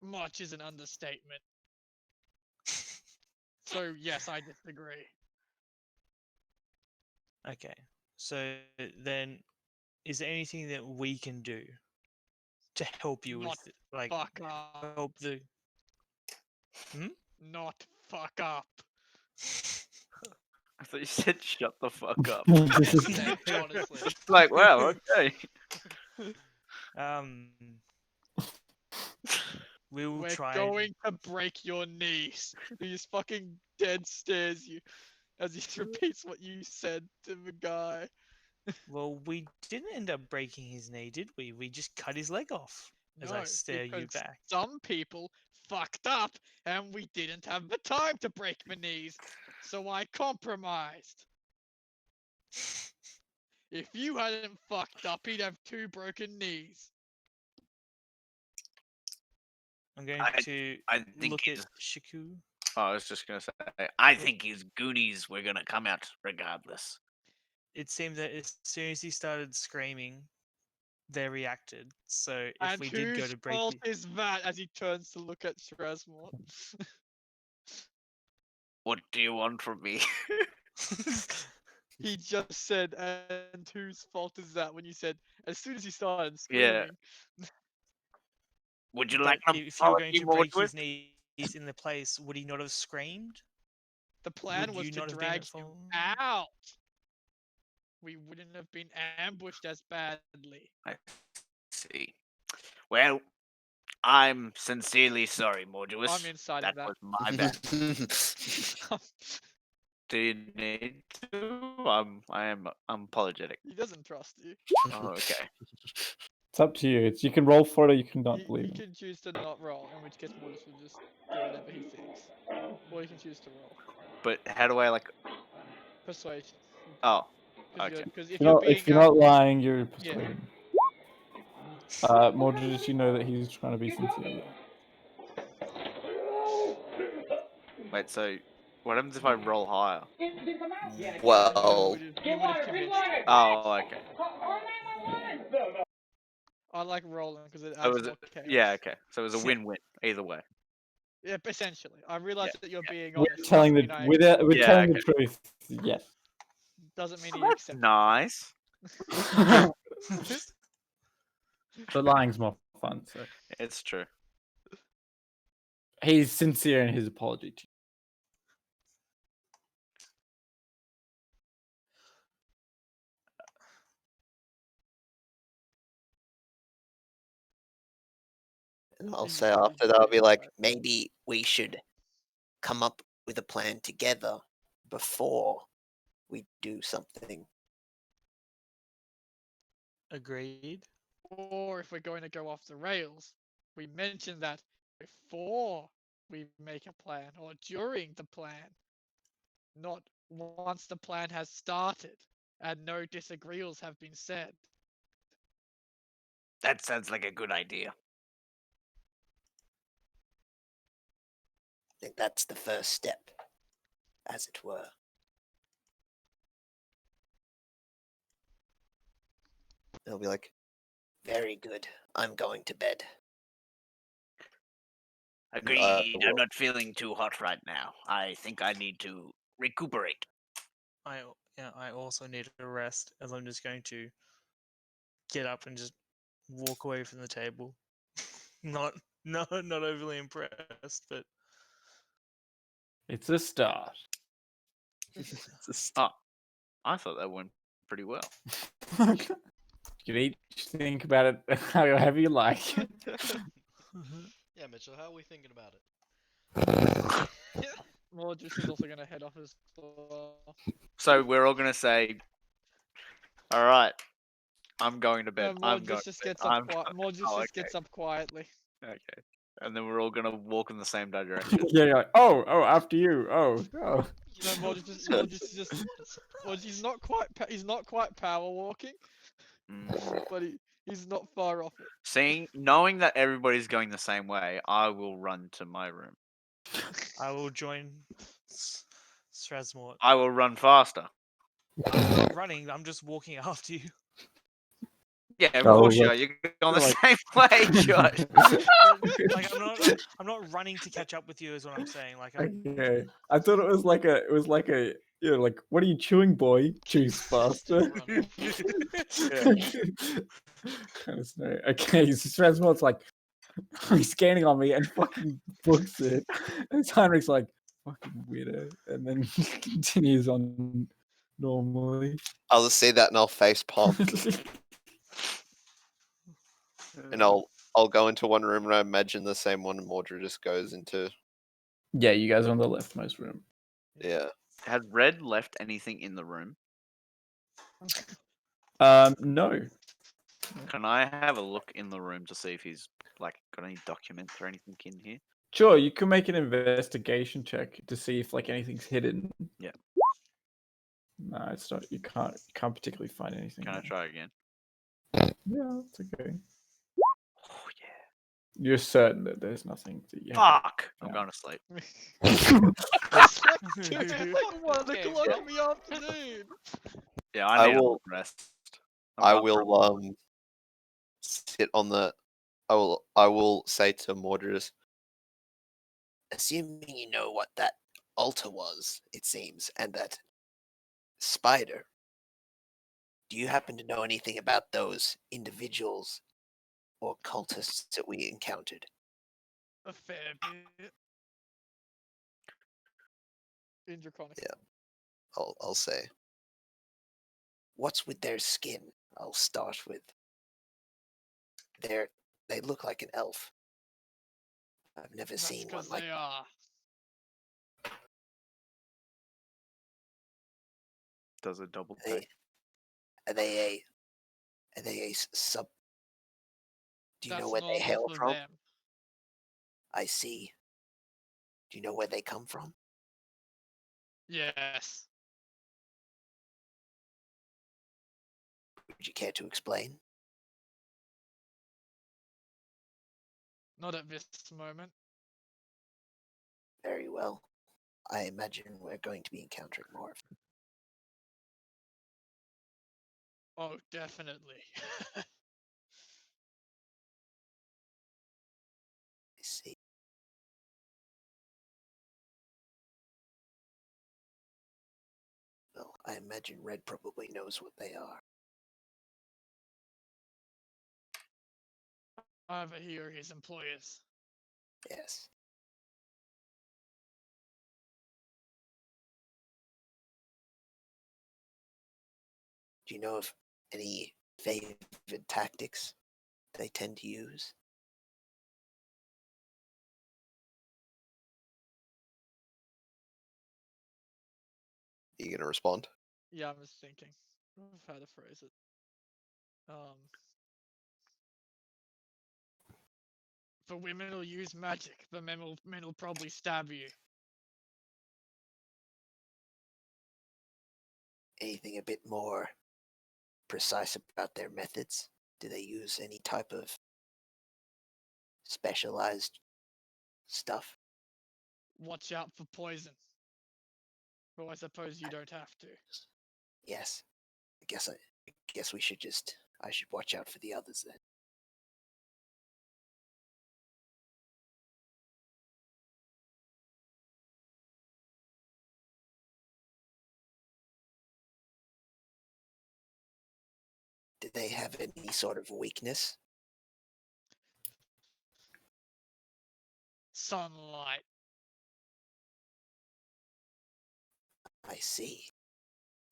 Much is an understatement. So yes, I disagree. Okay, so then, is there anything that we can do to help you Not with it? Like, fuck up. help the. Not fuck up. I thought you said shut the fuck up. Honestly. Like, wow, okay. We will We're try. going to break your knees. He just fucking dead stares you as he repeats what you said to the guy. Well, we didn't end up breaking his knee, did we? We just cut his leg off as I No, stare you because back. some people fucked up and we didn't have the time to break my knees, so I compromised. If you hadn't fucked up, he'd have 2 broken knees. I'm going to I think look at his, Shiku. Oh, I was just gonna say, I think his Goonies were gonna come out regardless. It seemed that as soon as he started screaming, they reacted. So if And we did go whose to break fault is that as he turns to look at Strasmore? What do you want from me? He just said, and whose fault is that when you said, as soon as he started yeah. screaming. Would you But like an if you were going apology, to break Mordred? his knees in the place, would he not have screamed? The plan Would was you to not have been drag at him fault? out. We wouldn't have been ambushed as badly. I see. Well, I'm sincerely sorry, Morduus. I'm inside that of that. was my bad. Do you need to? I'm apologetic. He doesn't trust you. Oh, okay. It's up to you. You can roll for it, or you can not believe He him. can choose to not roll, in which case Mortis will just do whatever he thinks. Or he can choose to roll. But how do I like? Persuasion. Oh, Because okay. if you're being If you're not lying, you're persuaded. Mordred, did you know that he's trying to be sincere? Wait, so what happens if I roll higher? Well, you would have convinced him. Oh, okay. I like rolling because it So adds was more it? chaos. Yeah, okay. So it was a win-win either way. Yeah, essentially. I realize that you're being We're honest. telling doesn't the mean I we're, accept we're Yeah, telling okay. the truth. Yes. Doesn't mean Oh, he that's accepts. nice. But lying's more fun. So It's true. he's sincere in his apology to you. and I'll He's say just after that, I'll be like, right. maybe we should come up with a plan together before we do something. Agreed. Or if we're going to go off the rails, we mention that before we make a plan or during the plan, not once the plan has started and no disagreeals have been said. That sounds like a good idea. I think that's the first step, as it were. They'll be like, very good. I'm going to bed. Agreed. well- I'm not feeling too hot right now. I think I need to recuperate. I also need a rest, as I'm just going to get up and just walk away from the table. not overly impressed, but It's a start. Oh, I thought that went pretty well. You can each think about it however you like. Yeah, Mitchell, how are we thinking about it? Mordred is also going to head off as well. So we're all gonna say, "All right, I'm going to bed. No, I'm Mordred going just to bed. gets up I'm quiet. going-" Mordred Oh, just okay. gets up quietly. Okay. And then we're all gonna walk in the same direction. Yeah, you're like, oh, after you. Oh. No, Mordred he's not quite he's not quite power walking, Mm. but he's not far off it. Knowing that everybody's going the same way, I will run to my room. I will join Strasmort. I will run faster. I'm not running. I'm just walking after you. Yeah, of Oh, course you look. are. You're going the Like- same way, Josh. Like I'm not running to catch up with you, is what I'm saying. Like I'm Okay. I thought it was like a like, what are you chewing, boy? Choose faster. Run Kind of snake. Okay, so Strasmort's like, he's scanning on me and fucking books it. And Heinrich's like, fucking weirdo. And then continues on normally. I'll just see that and I'll face palm, and I'll go into one room and I imagine the same one Mordred just goes into. Yeah, you guys are on the leftmost room. Yeah. Had Red left anything in the room? No. Can I have a look in the room to see if he's like got any documents or anything in here? Sure, you can make an investigation check to see if like anything's hidden. Yeah. No, it's not. You can't particularly find anything. Can I there. try again? Yeah, it's okay. Oh yeah. You're certain that there's nothing that you have. Fuck! I'm Yeah. going to sleep. It's like 1 Okay, o'clock well- in the afternoon. Yeah, I I need a will- long rest. I I'm up for a will while. sit on the. I will say to Mordred, assuming you know what that altar was, it seems, and that spider. Do you happen to know anything about those individuals or cultists that we encountered? A fair bit. In Draconic. Yeah. I'll say. What's with their skin? I'll start with. They look like an elf. I've never That's seen one because like. they are. Does a double They, take. are they a sub? Do you know That's where they normal hail for from? them. I see. Do you know where they come from? Yes. Would you care to explain? Not at this moment. Very well. I imagine we're going to be encountering more of them. Oh, definitely. I see. Well, I imagine Red probably knows what they are. Over here are his employers. Yes. Do you know of any favored tactics they tend to use? you gonna respond? Yeah, I'm just thinking of how to phrase it. For women will use magic, but men will probably stab you. Anything a bit more precise about their methods? Do they use any type of specialized stuff? Watch out for poison. Well, I suppose you don't have to. Yes. I guess we should just. I should watch out for the others then. Do they have any sort of weakness? Sunlight. I see.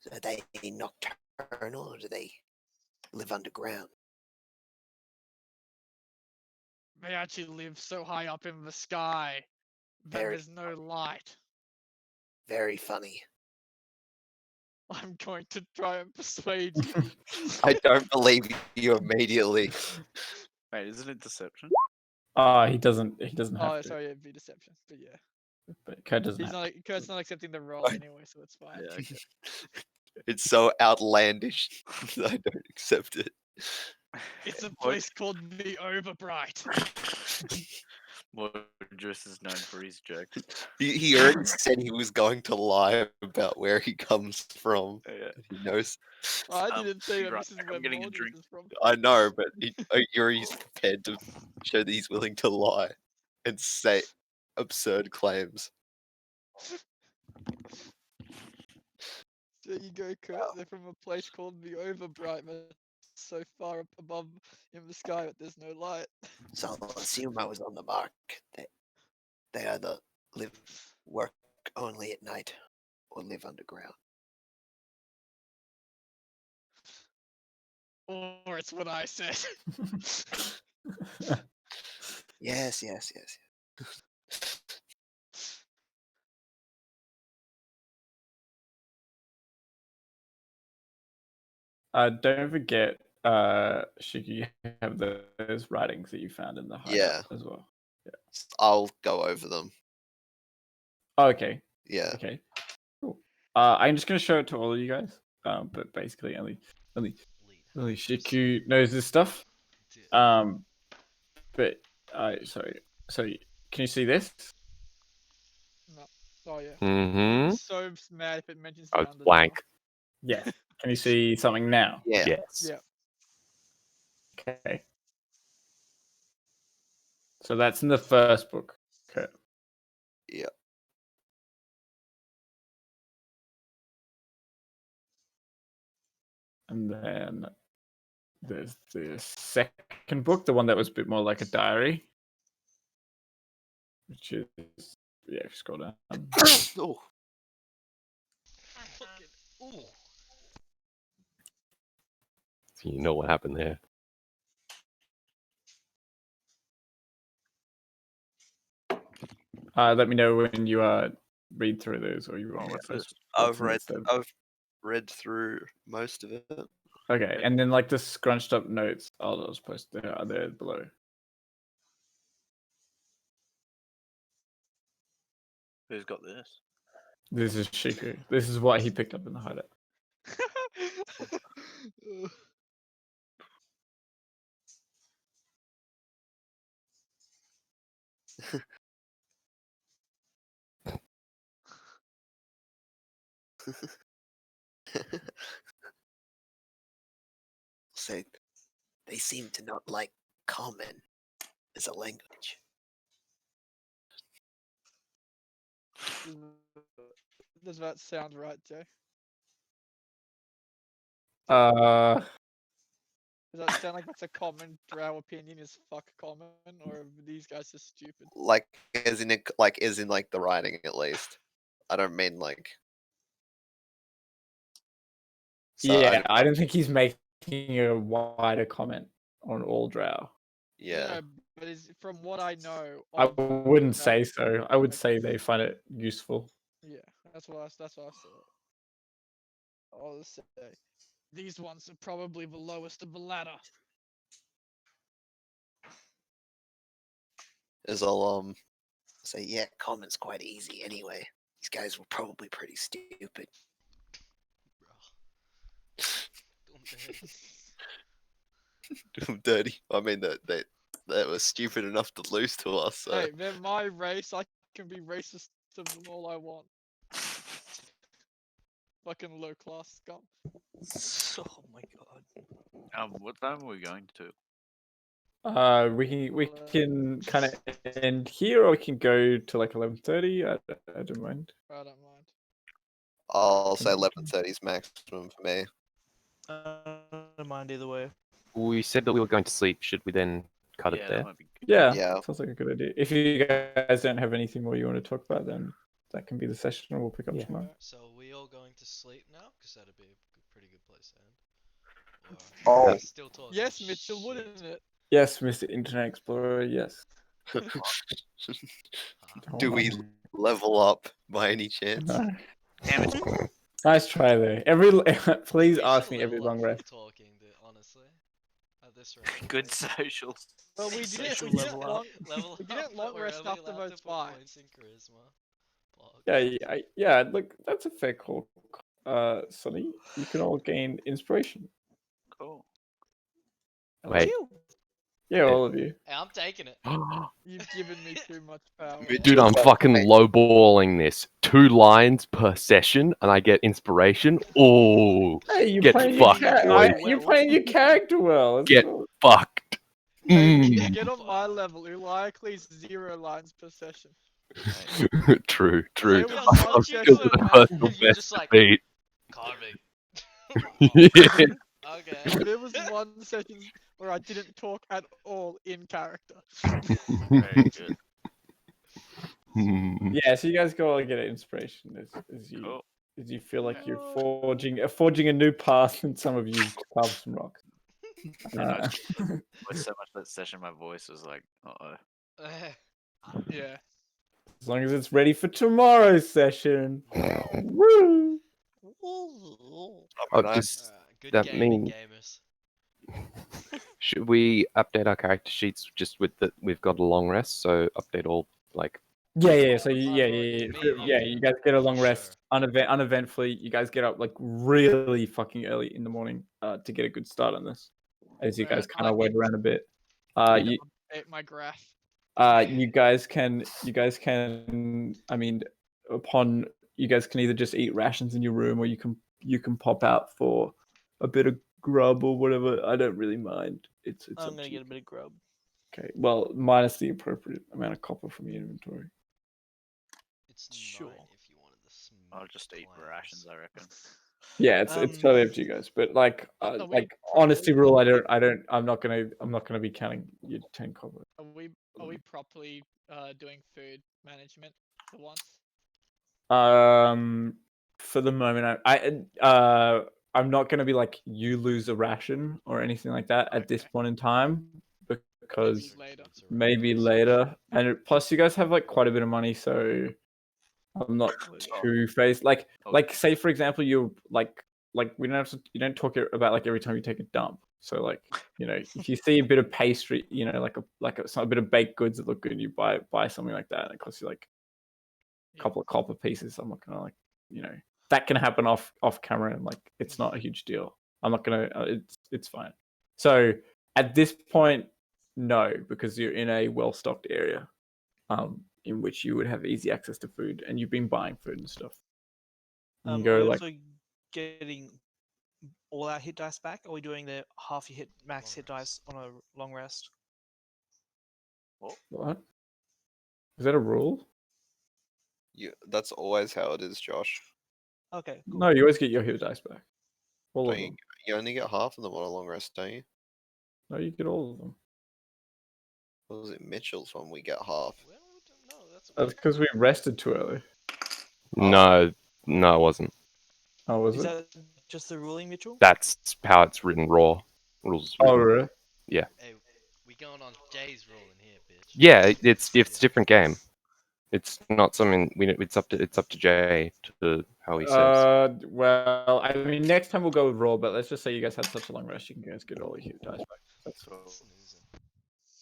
So are they nocturnal or do they live underground? They actually live so high up in the sky that Very- there's no light. Very funny. I'm going to try and persuade you. I don't believe you immediately. Wait, isn't it deception? He doesn't have Oh, to. sorry, it'd be deception, but yeah. But Kurt doesn't He's have not. Kurt's not accepting the role anyway, so it's fine. Yeah. Okay. It's so outlandish that I don't accept it. It's a What? place called the Overbright. Mordrus is known for his jokes. He already said he was going to lie about where he comes from. Yeah. He knows. I Um, didn't say be that right this is back, where I'm getting a Mordred drink. is from. I know, but you're prepared to show that he's willing to lie and say absurd claims. There you go, Kurt. They're from a place called the Overbright, but so far up above in the sky that there's no light. So I'll assume I was on the mark. They either work only at night or live underground. Or it's what I said. Yes. Don't forget, Shiki, you have those writings that you found in the hideout Yeah. as well. I'll go over them. Oh, okay. Yeah. Okay. Cool. I'm just gonna show it to all of you guys. But basically only Lead. Shiku knows this stuff. But sorry. So can you see this? No. Oh yeah. Mm-hmm. I'm so mad if it mentions I the was Underdark. blank. Yes. Can you see something now? Yeah. Yes. Yeah. Okay. So that's in the first book. Okay. Yeah. And then there's the second book, the one that was a bit more like a diary. Which is scroll down. Oh, Fucking, ooh. So you know what happened there. Let me know when you read through those, or you want what's this? I've read through most of it. Okay, and then like the scrunched up notes, I'll just post there. Are there below? Who's got this? This is Shiku. This is what he picked up in the hideout. So they seem to not like common as a language. Does that sound right, Joe? Does that sound like that's a common drow opinion? Is fuck common, or are these guys just stupid? Like as in the writing at least. I don't mean like. So yeah, I don't think he's making a wider comment on all drow. Yeah. No, but is from what I know, I of wouldn't drow, say so. I would like- say they find it useful. Yeah, that's what I thought. I'll say these ones are probably the lowest of the ladder. As I'll say, yeah, common's quite easy anyway. These guys were probably pretty stupid. Dirty. I mean that they were stupid enough to lose to us. So. Hey, they're my race. I can be racist to them all I want. Fucking low class scum. Oh my god. What time are we going to? We can kind of end here, or we can go to like 11:30. I don't mind. I don't mind. I'll say 11:30 is maximum for me. I don't mind either way. We said that we were going to sleep. Should we then cut it Yeah, there? that might be good. Yeah, Yeah. sounds like a good idea. If you guys don't have anything more you want to talk about, then that can be the session, and we'll pick up Yeah. tomorrow. So are we all going to sleep now? Because that'd be a pretty good place to end. Or Oh. are we still talking Yes, Mitchell, shit? wouldn't it? Yes, Mr. Internet Explorer. Yes. Huh? Do we level up by any chance? No. Damn it. Nice try there. Please We ask should me every level up long from rest. talking, honestly. At this rate. Good social. Well, we Social didn't level up. long. Level We up, didn't but long we're rest only after allowed to those put five. points in charisma. Fuck. Yeah. Look, that's a fair call. Sonny, you can all gain inspiration. Cool. Wait. Yeah, all of you. Hey, I'm taking it. You've given me too much power. Dude, I'm fucking lowballing this. 2 lines per session, and I get inspiration. Oh, Hey, you're Get playing fucked, you're boys. playing your character well. That's Get cool. fucked. Hey, Mm. get on my level. Uliacles 0 lines per session. True. Say we Yo, on what one you session, doing, the man? personal And you're best just like, beat. carving. Yeah. Okay. There was one session where I didn't talk at all in character. Very good. Yeah, so you guys go all get inspiration as you Cool. as you feel like you're forging a new path, and some of you carve some rocks. With so much that session, my voice was like, Yeah. As long as it's ready for tomorrow's session. Woo! Oh, Nice. just Good that gaming mean- gamers. should we update our character sheets just with that we've got a long rest? So update all like Yeah. So I've already been you guys get a long For rest uneventfully. You guys get up like really fucking early in the morning to get a good start on this. As you guys Right, kind of wait around a bit. You Update my graph. you guys can I mean upon you guys can either just eat rations in your room, or you can pop out for a bit of grub or whatever. I don't really mind. It's I'm up gonna to you. get a bit of grub. Okay, well, minus the appropriate amount of copper from your inventory. It's Sure. 9 if you wanted the smooth I'll just eat clams. rations, I reckon. Yeah, it's totally up to you guys. But like Are we like honesty rule, properly- I'm not gonna be counting your 10 copper. Are we properly doing food management for once? For the moment, I'm not gonna be like you lose a ration or anything like that at this Okay. point in time, because later. maybe later. And plus, you guys have like quite a bit of money, so I'm not too phased. Like say for example, you like we don't have to, you don't talk about like every time you take a dump. So like, you know, if you see a bit of pastry, you know, like a bit of baked goods that look good, you buy something like that, and it costs you like a couple of copper pieces. I'm not gonna like, you know, that can happen off camera, and like it's not a huge deal. I'm not gonna. It's fine. So at this point, no, because you're in a well-stocked area, in which you would have easy access to food, and you've been buying food and stuff. You can Are go we like also getting all our hit dice back? Or are we doing the half your hit max Long hit dice on a long rest? what? Is that a rule? That's always how it is, Josh. Okay, cool. No, you always get your hit dice back. All of Don't you, them. you only get half of them on a long rest, don't you? No, you get all of them. What was it, Mitchell's one? We get half. Well, no, that's That's because we rested too early. no, it wasn't. Oh, was Is it? that just the ruling, Mitchell? That's how it's written. Raw rules. Oh, really? Hey, we going on Jay's rule in here, bitch. Yeah, it's different game. It's not something it's up to Jay to how he says. Well, I mean, next time we'll go with raw, but let's just say you guys had such a long rest, you can guys get all your hit dice back. That's Snoozing.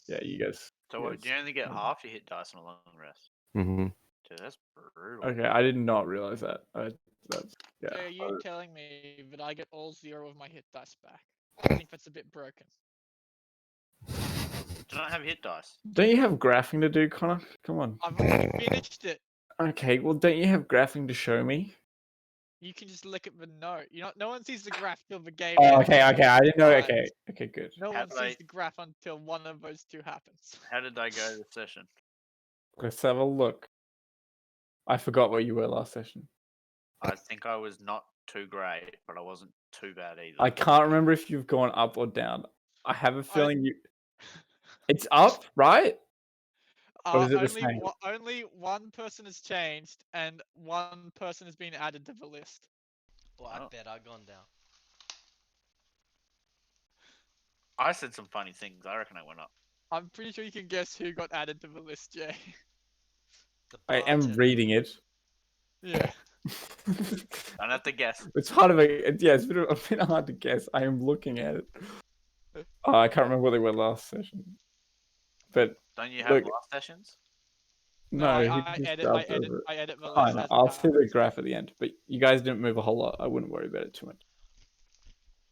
yeah, you guys. So you what? guys- Do you only get half your hit dice on a long rest? Mm-hmm. Dude, that's brutal. Okay, I did not realize that. That's yeah. So are you telling me that I get all 0 of my hit dice back? I think that's a bit broken. Do not have hit dice. Don't you have graphing to do, Connor? Come on. I've already finished it. Okay, well, don't you have graphing to show me? You can just look at the note. No one sees the graph till the game Oh, ends. okay, okay. I didn't know. Right. Okay, okay, good. No How one did I- sees the graph until one of those two happens. How did I go this session? Let's have a look. I forgot where you were last session. I think I was not too great, but I wasn't too bad either. I can't remember if you've gone up or down. I have a feeling you. It's up, right? Or is it the same? Only one person has changed, and one person has been added to the list. Well, I Oh. bet I've gone down. I said some funny things. I reckon I went up. I'm pretty sure you can guess who got added to the list, Jay. The I am bartender. reading it. Yeah. Don't have to guess. It's hard of a yeah. It's a bit hard to guess. I am looking at it. Oh, I can't remember what they were last session. But Don't you have look, last sessions? no, I he just edit dubbed over it. I edit the I list. know. as I'll it see the happens. graph at the end. But you guys didn't move a whole lot. I wouldn't worry about it too much.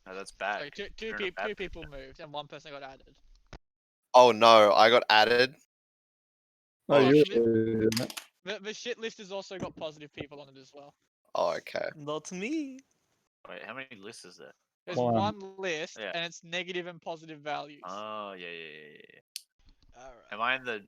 No, that's bad. Sorry, 'cause you're in a bad two position. people moved, and one person got added. Oh no, I got added. No, Oh, you shit. were. The shit list has also got positive people on it as well. Oh, okay. Not me. Wait, how many lists is there? There's One. one list, Yeah. and it's negative and positive values. Oh, yeah. Alright. Am I in the